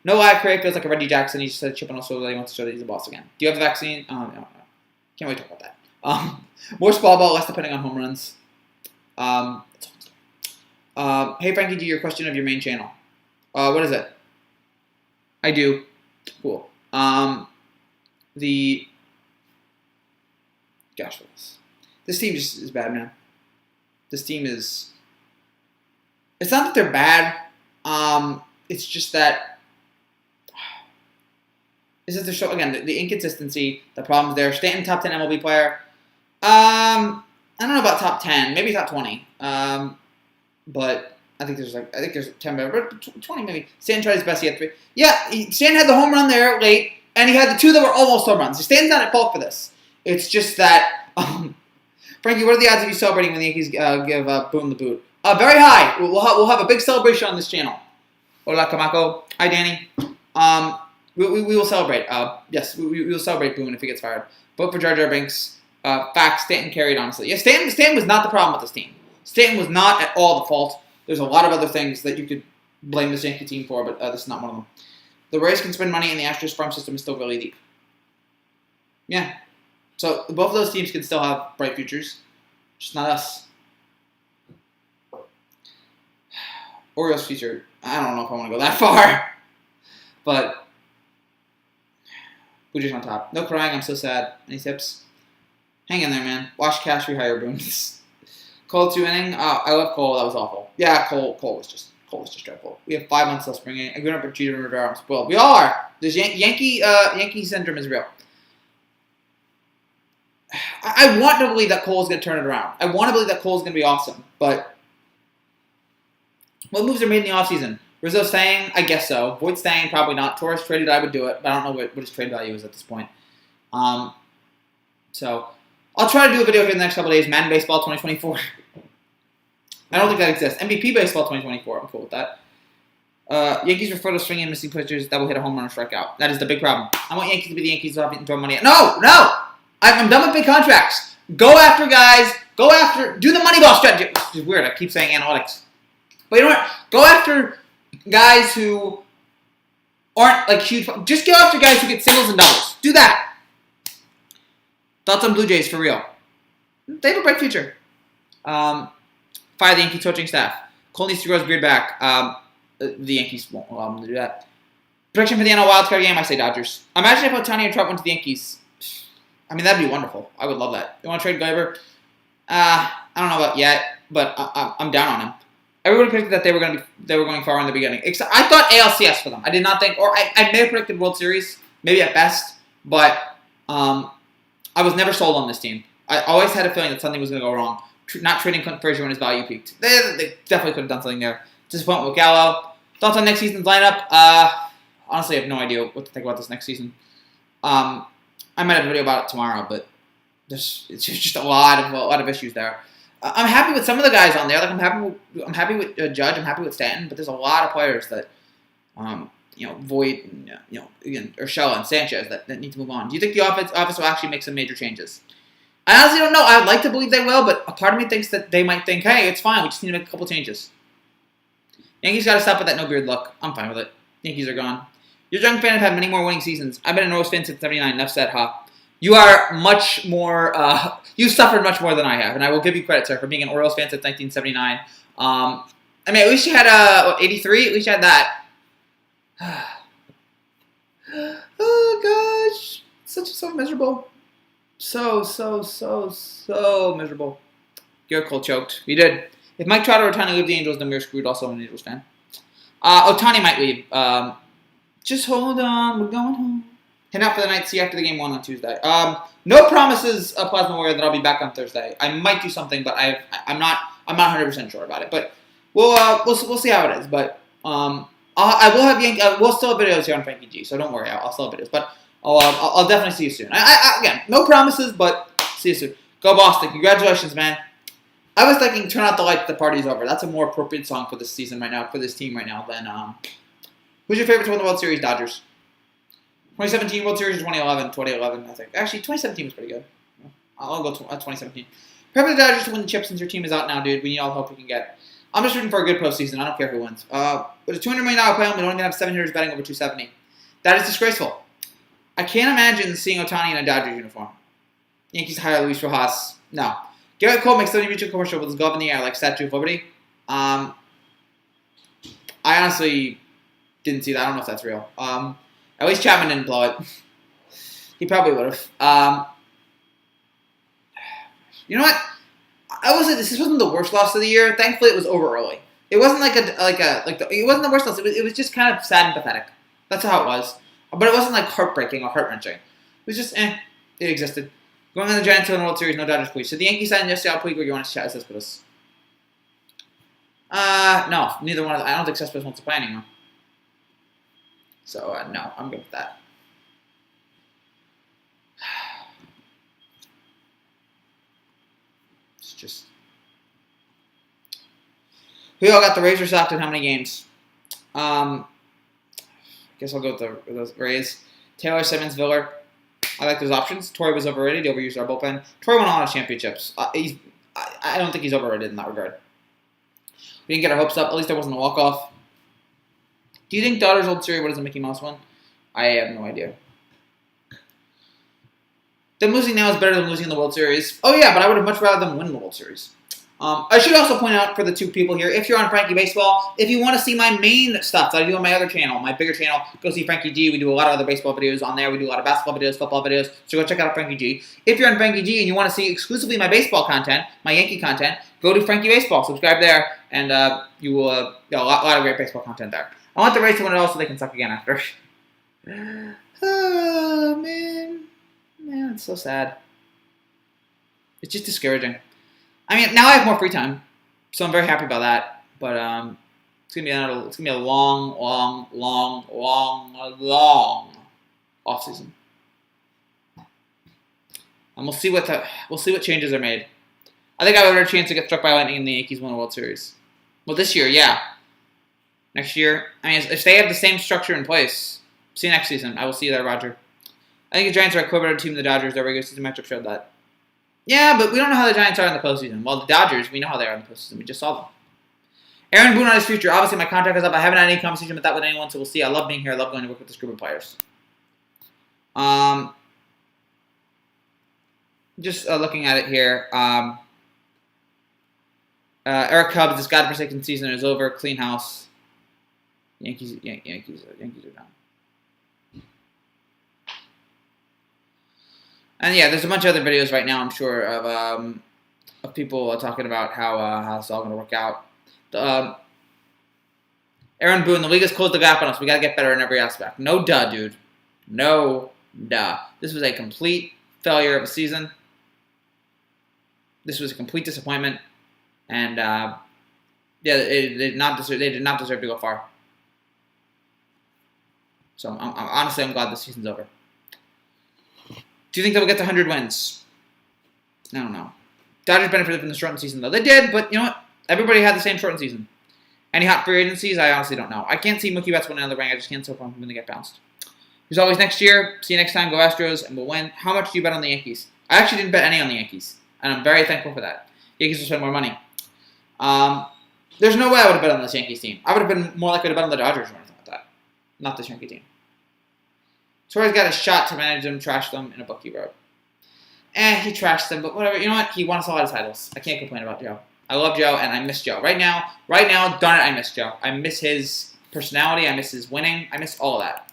S1: No lie, Correa feels like a Reggie Jackson. He just said chip on also that he wants to show that he's a boss again. Do you have the vaccine? No. Can't wait to talk about that. More small ball, less depending on home runs. Hey Frankie, do your question of your main channel. What is it? I do. Cool. Gosh, this team just is bad, man. This team is. It's not that they're bad. It's just that It's just to show, again, the inconsistency, the problems there. Stanton, top 10 MLB player. I don't know about top 10, maybe top 20. But I think there's 10 better, but 20 maybe. Stanton tried his best. He had 3. Yeah, Stanton had the home run there late, and he had the 2 that were almost home runs. Stanton's not at fault for this. It's just that, Frankie, what are the odds of you celebrating when the Yankees give Boone the boot? Very high. We'll have a big celebration on this channel. Hola, Kamako. Hi, Danny. We will celebrate. Yes, we will celebrate Boone if he gets fired. Vote for Jar Jar Binks. Facts, Stanton carried, honestly. Yeah, Stanton was not the problem with this team. Stanton was not at all the fault. There's a lot of other things that you could blame this Yankee team for, but this is not one of them. The Rays can spend money, and the Astros farm system is still really deep. Yeah. So both of those teams can still have bright futures. Just not us. Orioles future. I don't know if I want to go that far. But Blue Jays on top. No crying. I'm so sad. Any tips? Hang in there, man. Wash cash, rehire Boone. Cole 2 inning. Oh, I love Cole. That was awful. Yeah, Cole was just dreadful. We have 5 months till spring game. I grew up with Jeter and Rivera. I'm spoiled. We all are. This Yankee syndrome is real. I want to believe that Cole's going to turn it around. I want to believe that Cole's going to be awesome. But what moves are made in the offseason? Rizzo staying? I guess so. Voit staying? Probably not. Torres traded? I would do it. But I don't know what his trade value is at this point. So I'll try to do a video here in the next couple of days. Madden Baseball 2024. I don't think that exists. MVP Baseball 2024. I'm cool with that. Yankees refer to swinging and missing pitchers that will hit a home run or strikeout. That is the big problem. I want Yankees to be the Yankees who have to throw money at. No! I'm done with big contracts. Go after guys. Do the money ball strategy. Which is weird. I keep saying analytics. But you know what? Go after guys who aren't like huge. Just go after guys who get singles and doubles. Do that. Thoughts on Blue Jays for real? They have a bright future. Fire the Yankees coaching staff. Cole needs to grow his beard back. The Yankees won't allow him to do that. Prediction for the NL wildcard game? I say Dodgers. Imagine if Ohtani and Trout went to the Yankees. I mean, that'd be wonderful. I would love that. You want to trade Gleyber? I don't know about yet, but I'm down on him. Everybody predicted that they were going far in the beginning. Except I thought ALCS for them. I did not think, or I may have predicted World Series, maybe at best, but I was never sold on this team. I always had a feeling that something was going to go wrong. Not trading Clint Frazier when his value peaked. They definitely could have done something there. Disappointment with Gallo. Thoughts on next season's lineup? Honestly, I have no idea what to think about this next season. I might have a video about it tomorrow, but it's just a lot of issues there. I'm happy with some of the guys on there. Like I'm happy with Judge. I'm happy with Stanton. But there's a lot of players that, Voit, and, again, Urshela and Sanchez that need to move on. Do you think the office will actually make some major changes? I honestly don't know. I would like to believe they will, but a part of me thinks that they might think, hey, it's fine. We just need to make a couple changes. Yankees got to stop with that no beard look. I'm fine with it. Yankees are gone. Your young fan have had many more winning seasons. I've been an Orioles fan since '79. Enough said, huh? You are much more. You suffered much more than I have, and I will give you credit, sir, for being an Orioles fan since 1979. I mean, at least you had 83. At least you had that. Oh gosh, so miserable. So miserable. Garrett Cole choked. We did. If Mike Trout or Ohtani leave the Angels, then we're screwed. Also, I'm an Angels fan. Ohtani might leave. Just hold on. We're going home. Head out for the night. See you after the game 1 on Tuesday. No promises, Plasma Warrior, that I'll be back on Thursday. I might do something, but I'm not 100% sure about it. But we'll see how it is. But I will have we'll still have videos here on Frankie G, so don't worry. I'll still have videos. But I'll definitely see you soon. Again, no promises, but see you soon. Go Boston! Congratulations, man. I was thinking, turn out the lights, the party's over. That's a more appropriate song for this season right now, for this team right now than who's your favorite to win the World Series? Dodgers. 2017 World Series or 2011, I think. Actually, 2017 was pretty good. I'll go 2017. Prepare the Dodgers to win the chip since your team is out now, dude. We need all the help we can get. I'm just rooting for a good postseason. I don't care who wins. With a $200 million payment, we don't even have 7 hitters betting over 270. That is disgraceful. I can't imagine seeing Ohtani in a Dodgers uniform. Yankees hire Luis Rojas. No. Garrett Cole makes 30 mutual commercial with his glove in the air like Statue of Liberty. I honestly didn't see that. I don't know if that's real. At least Chapman didn't blow it. He probably would have. You know what? I will say this wasn't the worst loss of the year. Thankfully, it was over early. It wasn't it wasn't the worst loss. It was just kind of sad and pathetic. That's how it was. But it wasn't like heartbreaking or heart-wrenching. It was just, it existed. Going on the Giants to win the World Series, no Dodgers, please. So the Yankees signed yesterday, please, or you want to chat Cespedes? No, neither one of them. I don't think Cespedes wants to play anymore. So, no, I'm good with that. It's just... Who all got the Rays or Sox in how many games? I guess I'll go with the Rays. Taylor, Simmons, Viller. I like those options. Torrey was overrated. He overused our bullpen. Torrey won a lot of championships. I don't think he's overrated in that regard. We didn't get our hopes up. At least there wasn't a walk-off. Do you think Dodgers World Series, what is the Mickey Mouse one? I have no idea. Them losing now is better than losing in the World Series. Oh, yeah, but I would have much rather them win the World Series. I should also point out for the two people here, if you're on Frankie Baseball, if you want to see my main stuff that I do on my other channel, my bigger channel, go see Frankie G. We do a lot of other baseball videos on there. We do a lot of basketball videos, football videos, so go check out Frankie G. If you're on Frankie G and you want to see exclusively my baseball content, my Yankee content, go to Frankie Baseball. Subscribe there, and you will get a lot of great baseball content there. I want the Rays to win it all so they can suck again after. Oh, man. Man, it's so sad. It's just discouraging. I mean, now I have more free time, so I'm very happy about that. But it's gonna be a long off season, and we'll see what changes are made. I think I have a better chance to get struck by lightning in the Yankees win the World Series. Well, this year, yeah. Next year, I mean, if they have the same structure in place, see you next season. I will see you there, Roger. I think the Giants are a better team than the Dodgers. Their regular season matchup showed that. Yeah, but we don't know how the Giants are in the postseason. Well, the Dodgers, we know how they are in the postseason. We just saw them. Aaron Boone on his future. Obviously, my contract is up. I haven't had any conversation about that with anyone, so we'll see. I love being here. I love going to work with this group of players. Just looking at it here. Eric Cubs, this godforsaken season is over. Clean house. Yankees are down. And yeah, there's a bunch of other videos right now, I'm sure, of people talking about how it's all going to work out. Aaron Boone, the league has closed the gap on us. We got to get better in every aspect. No duh, dude. No duh. This was a complete failure of a season. This was a complete disappointment. And, yeah, they did not deserve to go far. So, honestly, I'm glad this season's over. Do you think they'll get to 100 wins? I don't know. Dodgers benefited from the shortened season, though. They did, but you know what? Everybody had the same shortened season. Any hot free agencies? I honestly don't know. I can't see Mookie Betts winning another ring. I just can't so far when they get bounced. As always, next year. See you next time. Go Astros, and we'll win. How much do you bet on the Yankees? I actually didn't bet any on the Yankees, and I'm very thankful for that. Yankees will spend more money. There's no way I would have bet on this Yankees team. I would have been more likely to bet on the Dodgers or anything like that. Not this Yankee team. Torres got a shot to manage them, trash them in a book he wrote. He trashed them, but whatever. You know what? He won us a lot of titles. I can't complain about Joe. I love Joe, and I miss Joe. Right now, darn it, I miss Joe. I miss his personality. I miss his winning. I miss all of that.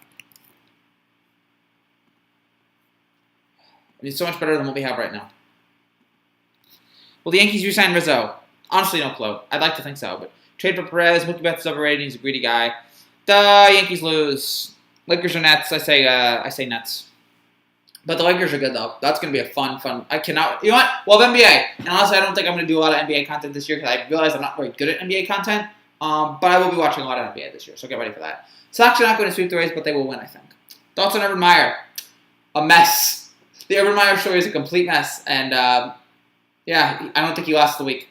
S1: It's so much better than what we have right now. Will the Yankees re-sign Rizzo? Honestly, no clue. I'd like to think so, but trade for Perez. Mookie Betts is overrated. He's a greedy guy. The Yankees lose. Lakers or Nets? I say Nets. But the Lakers are good, though. That's going to be a fun. I cannot... You know what? Well, NBA. And honestly, I don't think I'm going to do a lot of NBA content this year because I realize I'm not very good at NBA content. But I will be watching a lot of NBA this year, so get ready for that. Sox are not going to sweep the Rays, but they will win, I think. Thoughts on Urban Meyer? A mess. The Urban Meyer story is a complete mess. And, yeah, I don't think he lasts the week.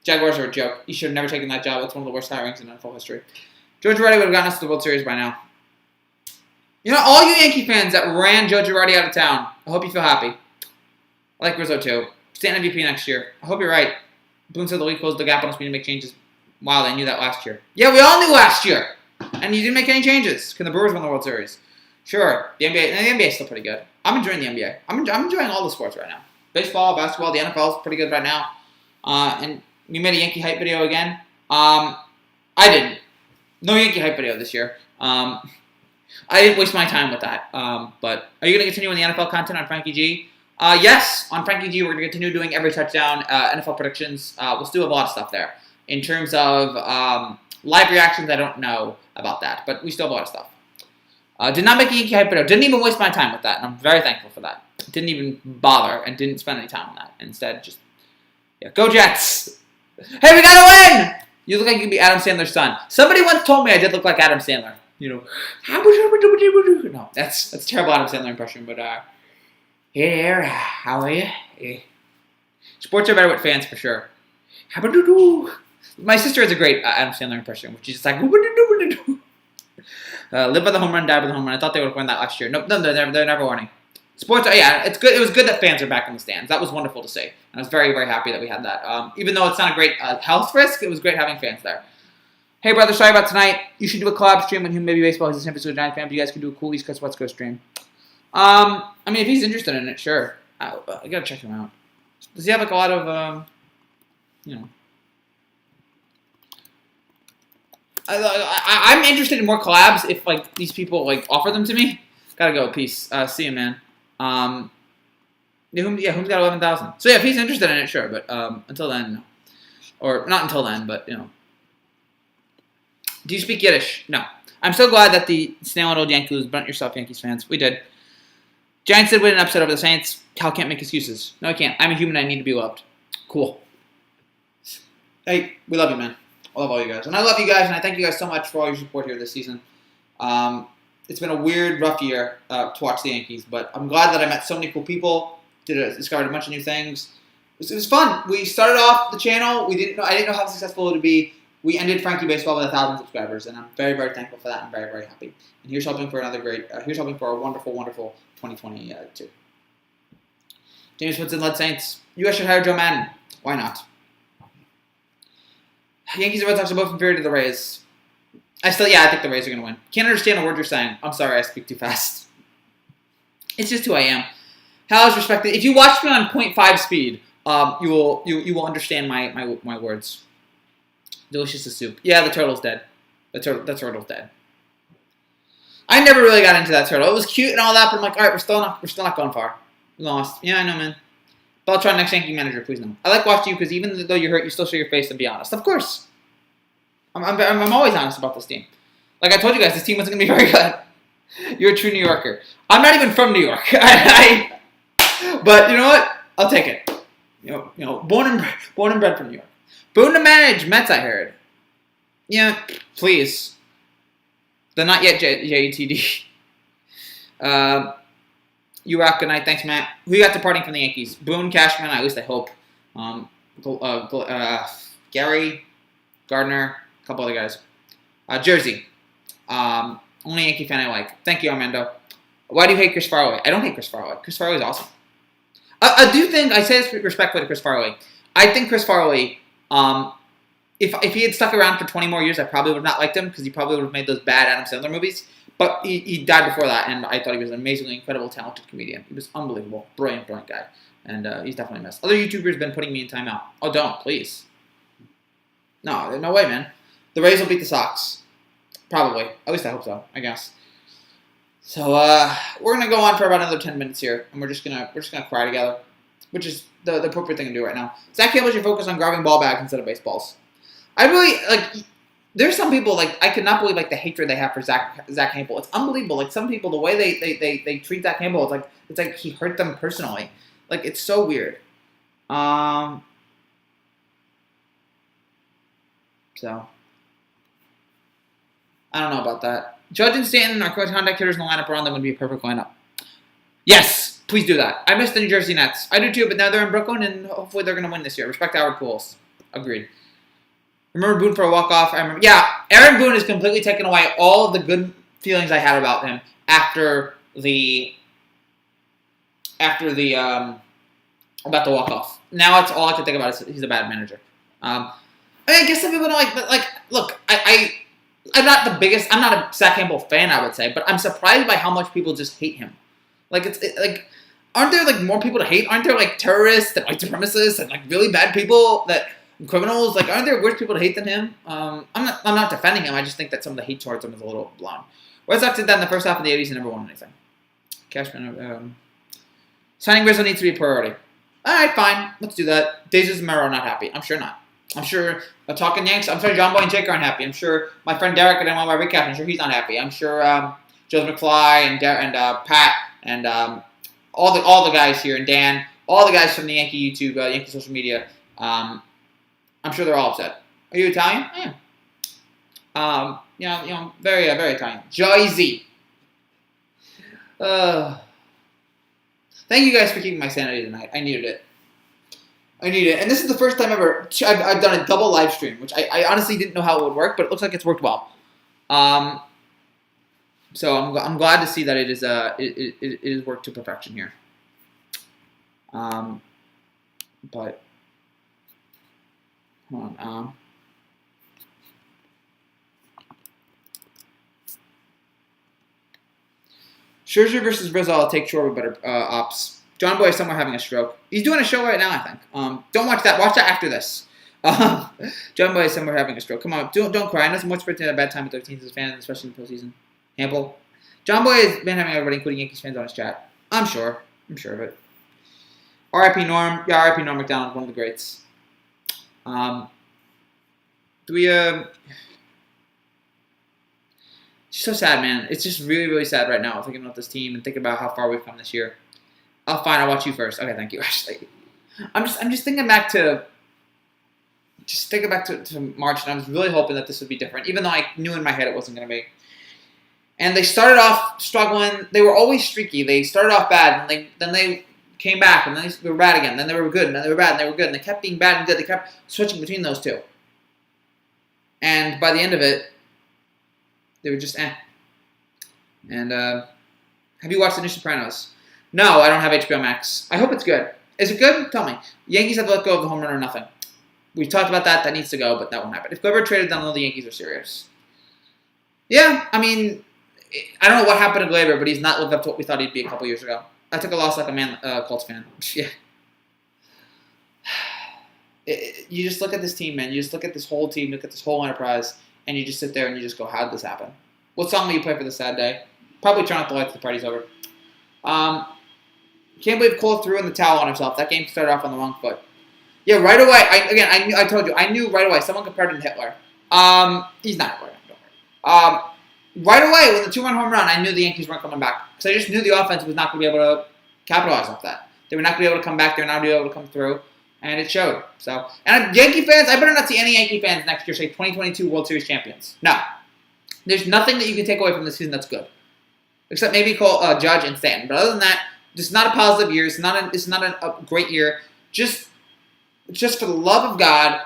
S1: Jaguars are a joke. He should have never taken that job. It's one of the worst hirings in NFL history. George Girardi would have gotten us to the World Series by now. You know, all you Yankee fans that ran Joe Girardi out of town, I hope you feel happy. I like Rizzo, too. Stand MVP next year. I hope you're right. Boone said the league closed the gap on us. We need to make changes. Wow, they knew that last year. Yeah, we all knew last year. And you didn't make any changes. Can the Brewers win the World Series? Sure. The NBA is still pretty good. I'm enjoying the NBA. I'm enjoying all the sports right now. Baseball, basketball, the NFL is pretty good right now. And we made a Yankee hype video again. I didn't. No Yankee hype video this year. I didn't waste my time with that. But are you going to continue in the NFL content on Frankie G? Yes, on Frankie G, we're going to continue doing every touchdown, NFL predictions. We'll still have a lot of stuff there. In terms of live reactions, I don't know about that, but we still have a lot of stuff. Did not make a Yankee hype video. Didn't even waste my time with that, and I'm very thankful for that. Didn't even bother and didn't spend any time on that. Instead, just, yeah, go Jets! Hey, we gotta win! You look like you could be Adam Sandler's son. Somebody once told me I did look like Adam Sandler. You know, no, that's a terrible Adam Sandler impression, but, hey there, how are you? Hey. Sports are better with fans for sure. My sister has a great Adam Sandler impression, which is just like, live by the home run, die by the home run. I thought they would win that last year. Nope, no, they're never winning. Sports, yeah, it's good. It was good that fans are back in the stands. That was wonderful to see. And I was very, very happy that we had that. Even though it's not a great health risk, it was great having fans there. Hey, brother, sorry about tonight. You should do a collab stream with him, maybe baseball. He's a San Francisco Giant fan, but you guys can do a cool East Coast, West Coast stream. I mean, if he's interested in it, sure. I gotta check him out. Does he have like a lot of, you know? I'm interested in more collabs if like these people like offer them to me. Gotta go. Peace. See you, man. Who's got 11,000? So yeah, if he's interested in it, sure. But until then, no. Or not until then, but you know. Do you speak Yiddish? No. I'm so glad that the snail and old Yankees burnt yourself, Yankees fans. We did. Giants did win an upset over the Saints. Cal can't make excuses. No, I can't. I'm a human. I need to be loved. Cool. Hey, we love you, man. I love all you guys. And I love you guys, and I thank you guys so much for all your support here this season. It's been a weird, rough year to watch the Yankees, but I'm glad that I met so many cool people, discovered a bunch of new things. It was fun. We started off the channel. I didn't know how successful it would be. We ended Frankie Baseball with 1,000 subscribers, and I'm very, very thankful for that. I'm very, very happy. And here's hoping for here's hoping for a wonderful, wonderful 2022. James Woodson led Saints. You guys should hire Joe Madden. Why not? Yankees and Red Sox are both inferior to the Rays. I think the Rays are going to win. Can't understand a word you're saying. I'm sorry, I speak too fast. It's just who I am. Hal is respected. If you watch me on 0.5 speed, you will understand my words. Delicious as soup. Yeah, the turtle's dead. The turtle's dead. I never really got into that turtle. It was cute and all that, but I'm like, all right, we're still not going far. We lost. Yeah, I know, man. Beltron, next Yankee manager, please no. I like watching you because even though you're hurt, you still show your face and be honest. Of course. I'm always honest about this team. Like I told you guys, this team wasn't going to be very good. You're a true New Yorker. I'm not even from New York. But you know what? I'll take it. You know, born and bred from New York. Boone to manage Mets, I heard. Yeah, please. They're not yet JETD. You rock. Good night. Thanks, Matt. Who you got departing from the Yankees? Boone, Cashman. At least I hope. Gary, Gardner, a couple other guys. Jersey. Only Yankee fan I like. Thank you, Armando. Why do you hate Chris Farley? I don't hate Chris Farley. Chris Farley is awesome. I do think, I say this respectfully to Chris Farley. I think Chris Farley, if he had stuck around for 20 more years, I probably would have not liked him because he probably would have made those bad Adam Sandler movies. But he died before that, and I thought he was an amazingly incredible, talented comedian. He was unbelievable. Brilliant guy. And he's definitely missed. Other YouTubers have been putting me in timeout. Oh, don't, please. No way, man. The Rays will beat the Sox. Probably. At least I hope so, I guess. So, we're going to go on for about another 10 minutes here, and we're just gonna cry together, which is the appropriate thing to do right now. Zach Campbell should focus on grabbing ball bags instead of baseballs. I really, there's some people, I could not believe, the hatred they have for Zach Campbell. It's unbelievable. Some people, the way they treat Zach Campbell, it's like he hurt them personally. It's so weird. So, I don't know about that. Judge and Stanton are contact hitters in the lineup around them would be a perfect lineup. Yes, please do that. I miss the New Jersey Nets. I do too, but now they're in Brooklyn, and hopefully they're going to win this year. Respect Howard Pools. Agreed. Remember Boone for a walk-off? Aaron Boone has completely taken away all of the good feelings I had about him after the about the walk-off. Now it's all I can think about is he's a bad manager. I guess some people don't like, but look, I'm not the biggest. I'm not a Zach Campbell fan, I would say, but I'm surprised by how much people just hate him. Aren't there more people to hate? Aren't there terrorists and white supremacists and really bad people criminals? Aren't there worse people to hate than him? I'm not defending him. I just think that some of the hate towards him is a little blown. Red Sox did that in the first half of the '80s and never won anything. Cashman, signing Rizzo needs to be a priority. All right, fine, let's do that. Dejas and Mero not happy. I'm sure not. I'm sure talking Yanks. I'm sure John Boy and Jake aren't happy. I'm sure my friend Derek and NY Recap. I'm sure he's not happy. I'm sure Joe McFly and Pat and all the guys here and Dan, all the guys from the Yankee YouTube, Yankee social media. I'm sure they're all upset. Are you Italian? I am. Very very Italian. Jersey. Thank you guys for keeping my sanity tonight. I needed it. And this is the first time ever I've done a double live stream, which I honestly didn't know how it would work, but it looks like it's worked well. So I'm glad to see that it is worked to perfection here. But hold on. Scherzer versus Rizzo, I'll take Schwarber better ops. John Boy is somewhere having a stroke. He's doing a show right now, I think. Don't watch that. Watch that after this. John Boy is somewhere having a stroke. Come on, don't cry. I know much Britain had a bad time with their teams as fans, especially in the postseason. Hample. John Boy has been having everybody, including Yankees fans, on his chat. I'm sure of it. R.I.P. Norm. Yeah, R.I.P. Norm Macdonald, one of the greats. It's so sad, man. It's just really, really sad right now thinking about this team and thinking about how far we've come this year. Oh, fine. I'll watch you first. Okay, thank you, Ashley. I'm just thinking back to March, and I was really hoping that this would be different, even though I knew in my head it wasn't going to be. And they started off struggling. They were always streaky. They started off bad, and then they came back, and then they were bad again. Then they were good, and then they were bad, and they were good. And they kept being bad and good. They kept switching between those two. And by the end of it, they were just eh. And have you watched The New Sopranos? No, I don't have HBO Max. I hope it's good. Is it good? Tell me. Yankees have to let go of the home run or nothing. We've talked about that. That needs to go, but that won't happen. If Glover traded down low, the Yankees are serious. Yeah, I mean, I don't know what happened to Glaber, but he's not lived up to what we thought he'd be a couple years ago. I took a loss like a man, Colts fan. Yeah. You just look at this team, man. You just look at this whole team, look at this whole enterprise, and you just sit there and you just go, how did this happen? What song will you play for this sad day? Probably Turn Out the Lights, the party's over. Can't believe Cole threw in the towel on himself. That game started off on the wrong foot. Yeah, right away. I told you. I knew right away. Someone compared him to Hitler. He's not Hitler. Don't worry. Right away, with the 2-run home run, I knew the Yankees weren't coming back. Because I just knew the offense was not going to be able to capitalize off that. They were not going to be able to come back. They were not going to be able to come through. And it showed. So, and Yankee fans, I better not see any Yankee fans next year say 2022 World Series champions. No. There's nothing that you can take away from this season that's good. Except maybe call Judge and Stanton. But other than that, this is not a positive year. It's not a great year. Just for the love of God,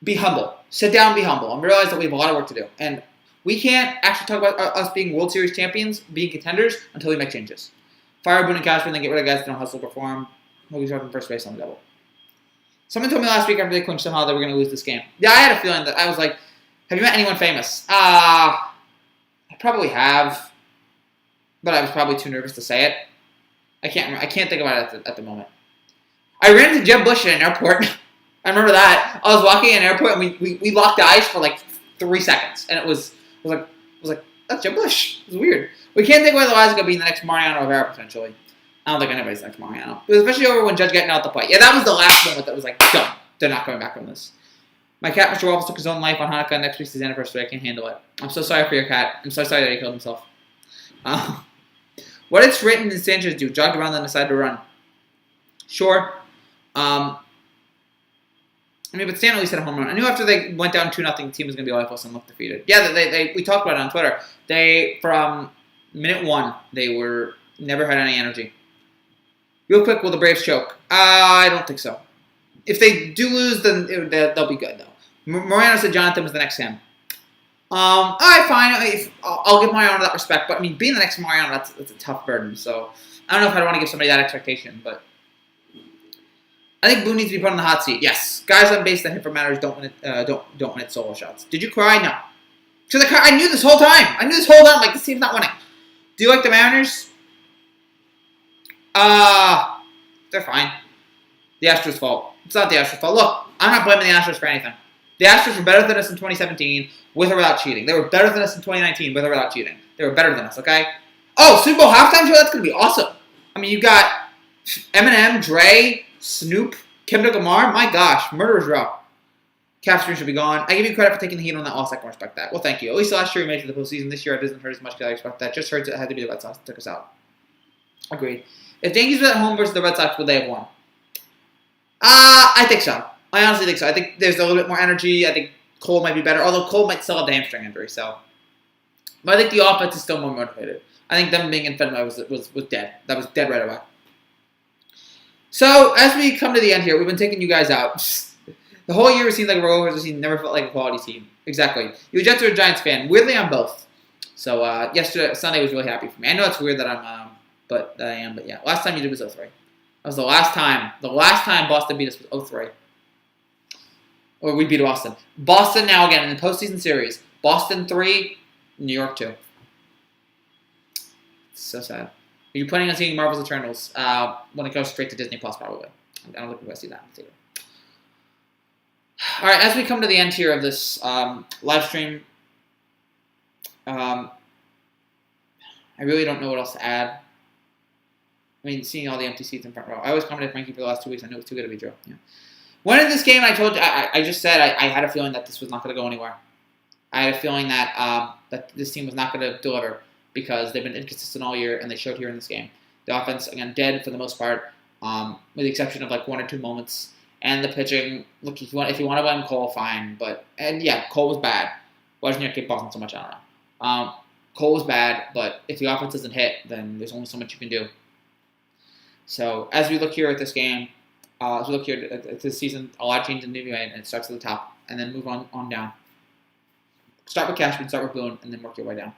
S1: be humble. Sit down and be humble. And realize that we have a lot of work to do. And we can't actually talk about us being World Series champions, being contenders, until we make changes. Fire Boone and Cashman, and then get rid of guys that don't hustle perform. We'll be starting first base on the double. Someone told me last week after they clinched somehow they were going to lose this game. Yeah, I had a feeling that I was like, have you met anyone famous? I probably have. But I was probably too nervous to say it. I can't think about it at the moment. I ran into Jeb Bush at an airport. I remember that. I was walking in an airport and we locked eyes for like 3 seconds. And it was like, that's Jeb Bush. It was weird. We can't take away the Loizaga being the next Mariano Rivera potentially. I don't think anybody's next Mariano. It was especially over when Judge getting out the plate. Yeah, that was the last moment that was like, done. They're not coming back from this. My cat, Mr. Waffles, took his own life on Hanukkah. Next week's his anniversary. I can't handle it. I'm so sorry for your cat. I'm so sorry that he killed himself. What did Stratton and Sanchez do? Jogged around and decided to run. Sure. But Stan at least had a home run. I knew after they went down 2-0, the team was going to be lifeless and looked defeated. Yeah, we talked about it on Twitter. From minute 1, they never had any energy. Real quick, will the Braves choke? I don't think so. If they do lose, then they'll be good, though. Mariano said Jonathan was the next him. All right, fine. I'll give Mariano that respect. But, I mean, being the next Mariano, that's a tough burden. So, I don't know if I'd want to give somebody that expectation. But I think Boone needs to be put on the hot seat. Yes. Guys on base that hit for matters don't win it solo shots. Did you cry? No. Because I knew this whole time. Like, this team's not winning. Do you like the Mariners? They're fine. The Astros' fault. It's not the Astros' fault. Look, I'm not blaming the Astros for anything. The Astros were better than us in 2017 with or without cheating. They were better than us in 2019 with or without cheating. They were better than us, okay? Oh, Super Bowl halftime show? That's going to be awesome. I mean, you got Eminem, Dre, Snoop, Kendrick Lamar. My gosh, Murderer's Row. Cap stream should be gone. I give you credit for taking the heat on that loss. I can respect that. Well, thank you. At least last year we made it to the postseason. This year it doesn't hurt as much because I respect that. Just hurts it had to be the Red Sox that took us out. Agreed. If the Yankees were at home versus the Red Sox, would they have won? I think so. I honestly think so. I think there's a little bit more energy. I think Cole might be better, although Cole might still have the hamstring injury. So, but I think the offense is still more motivated. I think them being in Fenway was dead. That was dead right away. So as we come to the end here, we've been taking you guys out. The whole year it seemed like a roller coaster. Never felt like a quality team. Exactly. You Jets are a Giants fan. Weirdly, I'm both. So Sunday was really happy for me. I know it's weird that but I am. But yeah, last time you did was 0-3. That was the last time. The last time Boston beat us was 0-3. Or we beat Boston. Boston now again in the postseason series. Boston 3, New York 2. It's so sad. Are you planning on seeing Marvel's Eternals when it goes straight to Disney Plus? Probably. I don't think we're going to see that in the theater. All right, as we come to the end here of this live stream, I really don't know what else to add. I mean, seeing all the empty seats in front row. I always commented Frankie for the last 2 weeks. I knew it was too good to be true. Yeah. When in this game, I told you, I just said I had a feeling that this was not going to go anywhere. I had a feeling that that this team was not going to deliver because they've been inconsistent all year, and they showed here in this game. The offense, again, dead for the most part, with the exception of like 1 or 2 moments. And the pitching, look, if you want to blame Cole, fine. And yeah, Cole was bad. Why doesn't he keep Boston so much? I don't know. Cole was bad, but if the offense doesn't hit, then there's only so much you can do. So as we look here at this game, as we look here at this season, a lot changed in the NBA, and it starts at the top, and then move on down. Start with Cashman, start with Boone, and then work your way down.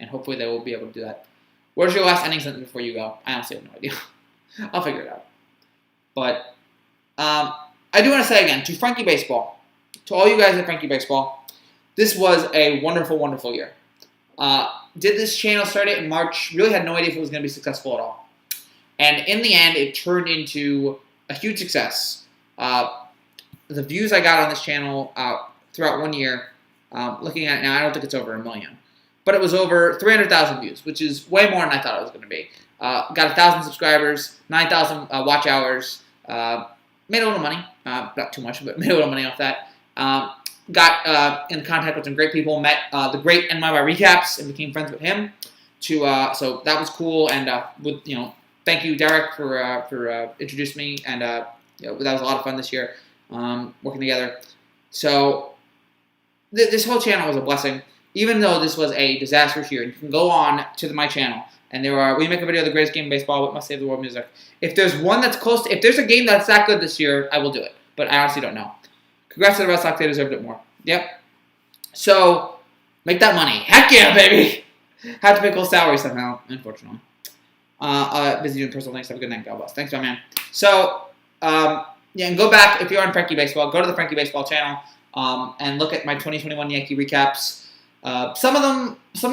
S1: And hopefully they will be able to do that. Where's your last ending sentence before you go? I honestly have no idea. I'll figure it out. But I do want to say again, to Frankie Baseball, to all you guys at Frankie Baseball, this was a wonderful, wonderful year. Did this channel start it in March? Really had no idea if it was going to be successful at all. And in the end, it turned into a huge success. The views I got on this channel throughout 1 year, looking at it now, I don't think it's over 1 million. But it was over 300,000 views, which is way more than I thought it was going to be. Got 1,000 subscribers, 9,000 watch hours, made a little money. Not too much, but made a little money off that. Got in contact with some great people, met the great NYY Recaps, and became friends with him. So that was cool, and thank you, Derek, for introducing me, and that was a lot of fun this year, working together. So this whole channel was a blessing, even though this was a disastrous year. You can go on to my channel, and we make a video of the greatest game in baseball, what must save the world music. If there's one that's close if there's a game that's that good this year, I will do it. But I honestly don't know. Congrats to the Red Sox, they deserved it more. Yep. So, make that money. Heck yeah, baby! Have to pay Cole's salary somehow, unfortunately. Busy doing personal things. Have a good night. God bless. Thanks, my man. So, and go back, if you're on Frankie Baseball, go to the Frankie Baseball channel and look at my 2021 Yankee recaps. Some of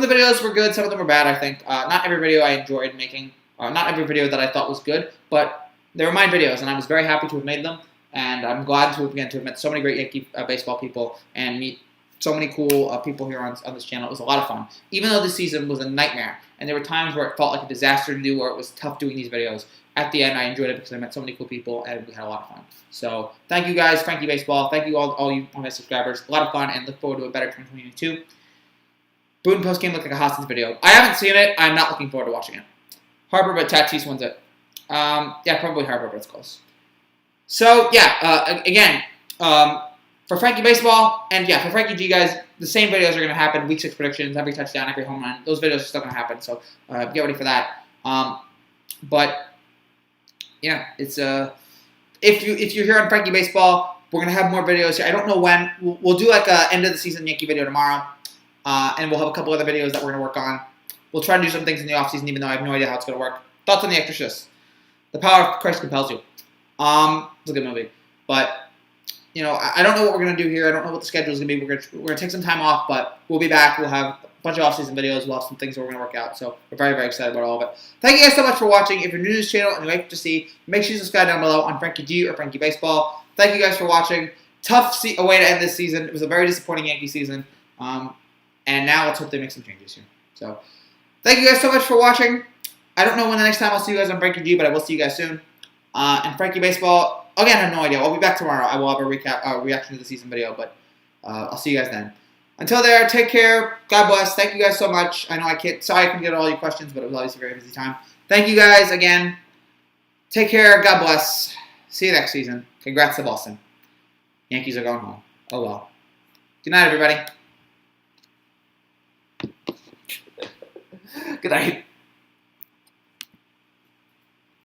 S1: the videos were good, some of them were bad, I think. Not every video I enjoyed making, not every video that I thought was good, but they were my videos, and I was very happy to have made them, and I'm glad to have met so many great Yankee baseball people and meet so many cool people here on this channel. It was a lot of fun. Even though this season was a nightmare, and there were times where it felt like a disaster to do, or it was tough doing these videos, at the end I enjoyed it because I met so many cool people, and we had a lot of fun. So, thank you guys, Frankie Baseball. Thank you all you my subscribers. A lot of fun, and look forward to a better 2022. Boone postgame looked like a Hoskins video. I haven't seen it. I'm not looking forward to watching it. Harper, but Tatis wins it. Yeah, probably Harper, but it's close. So, yeah, again, for Frankie Baseball, and yeah, for Frankie G, guys, the same videos are going to happen. Week 6 predictions, every touchdown, every home run. Those videos are still going to happen, so get ready for that. But, yeah, it's if you're here on Frankie Baseball, we're going to have more videos here. I don't know when. We'll do like a end of the season Yankee video tomorrow. And we'll have a couple other videos that we're going to work on. We'll try to do some things in the offseason, even though I have no idea how it's going to work. Thoughts on The Exorcist? The Power of Christ Compels You. It's a good movie. But, I don't know what we're going to do here. I don't know what the schedule is going to be. We're going to take some time off, but we'll be back. We'll have a bunch of offseason videos. We'll have some things that we're going to work out. So we're very, very excited about all of it. Thank you guys so much for watching. If you're new to this channel and you like to see, make sure you subscribe down below on Frankie G or Frankie Baseball. Thank you guys for watching. Tough way to end this season. It was a very disappointing Yankee season. And now let's hope they make some changes here. So, thank you guys so much for watching. I don't know when the next time I'll see you guys on Frankie G, but I will see you guys soon. And Frankie Baseball, again, I have no idea. I'll be back tomorrow. I will have a reaction to the season video, but I'll see you guys then. Until there, take care. God bless. Thank you guys so much. I know I can't. Sorry I couldn't get all your questions, but it was obviously a very busy time. Thank you guys again. Take care. God bless. See you next season. Congrats to Boston. Yankees are going home. Oh well. Good night, everybody. Good night.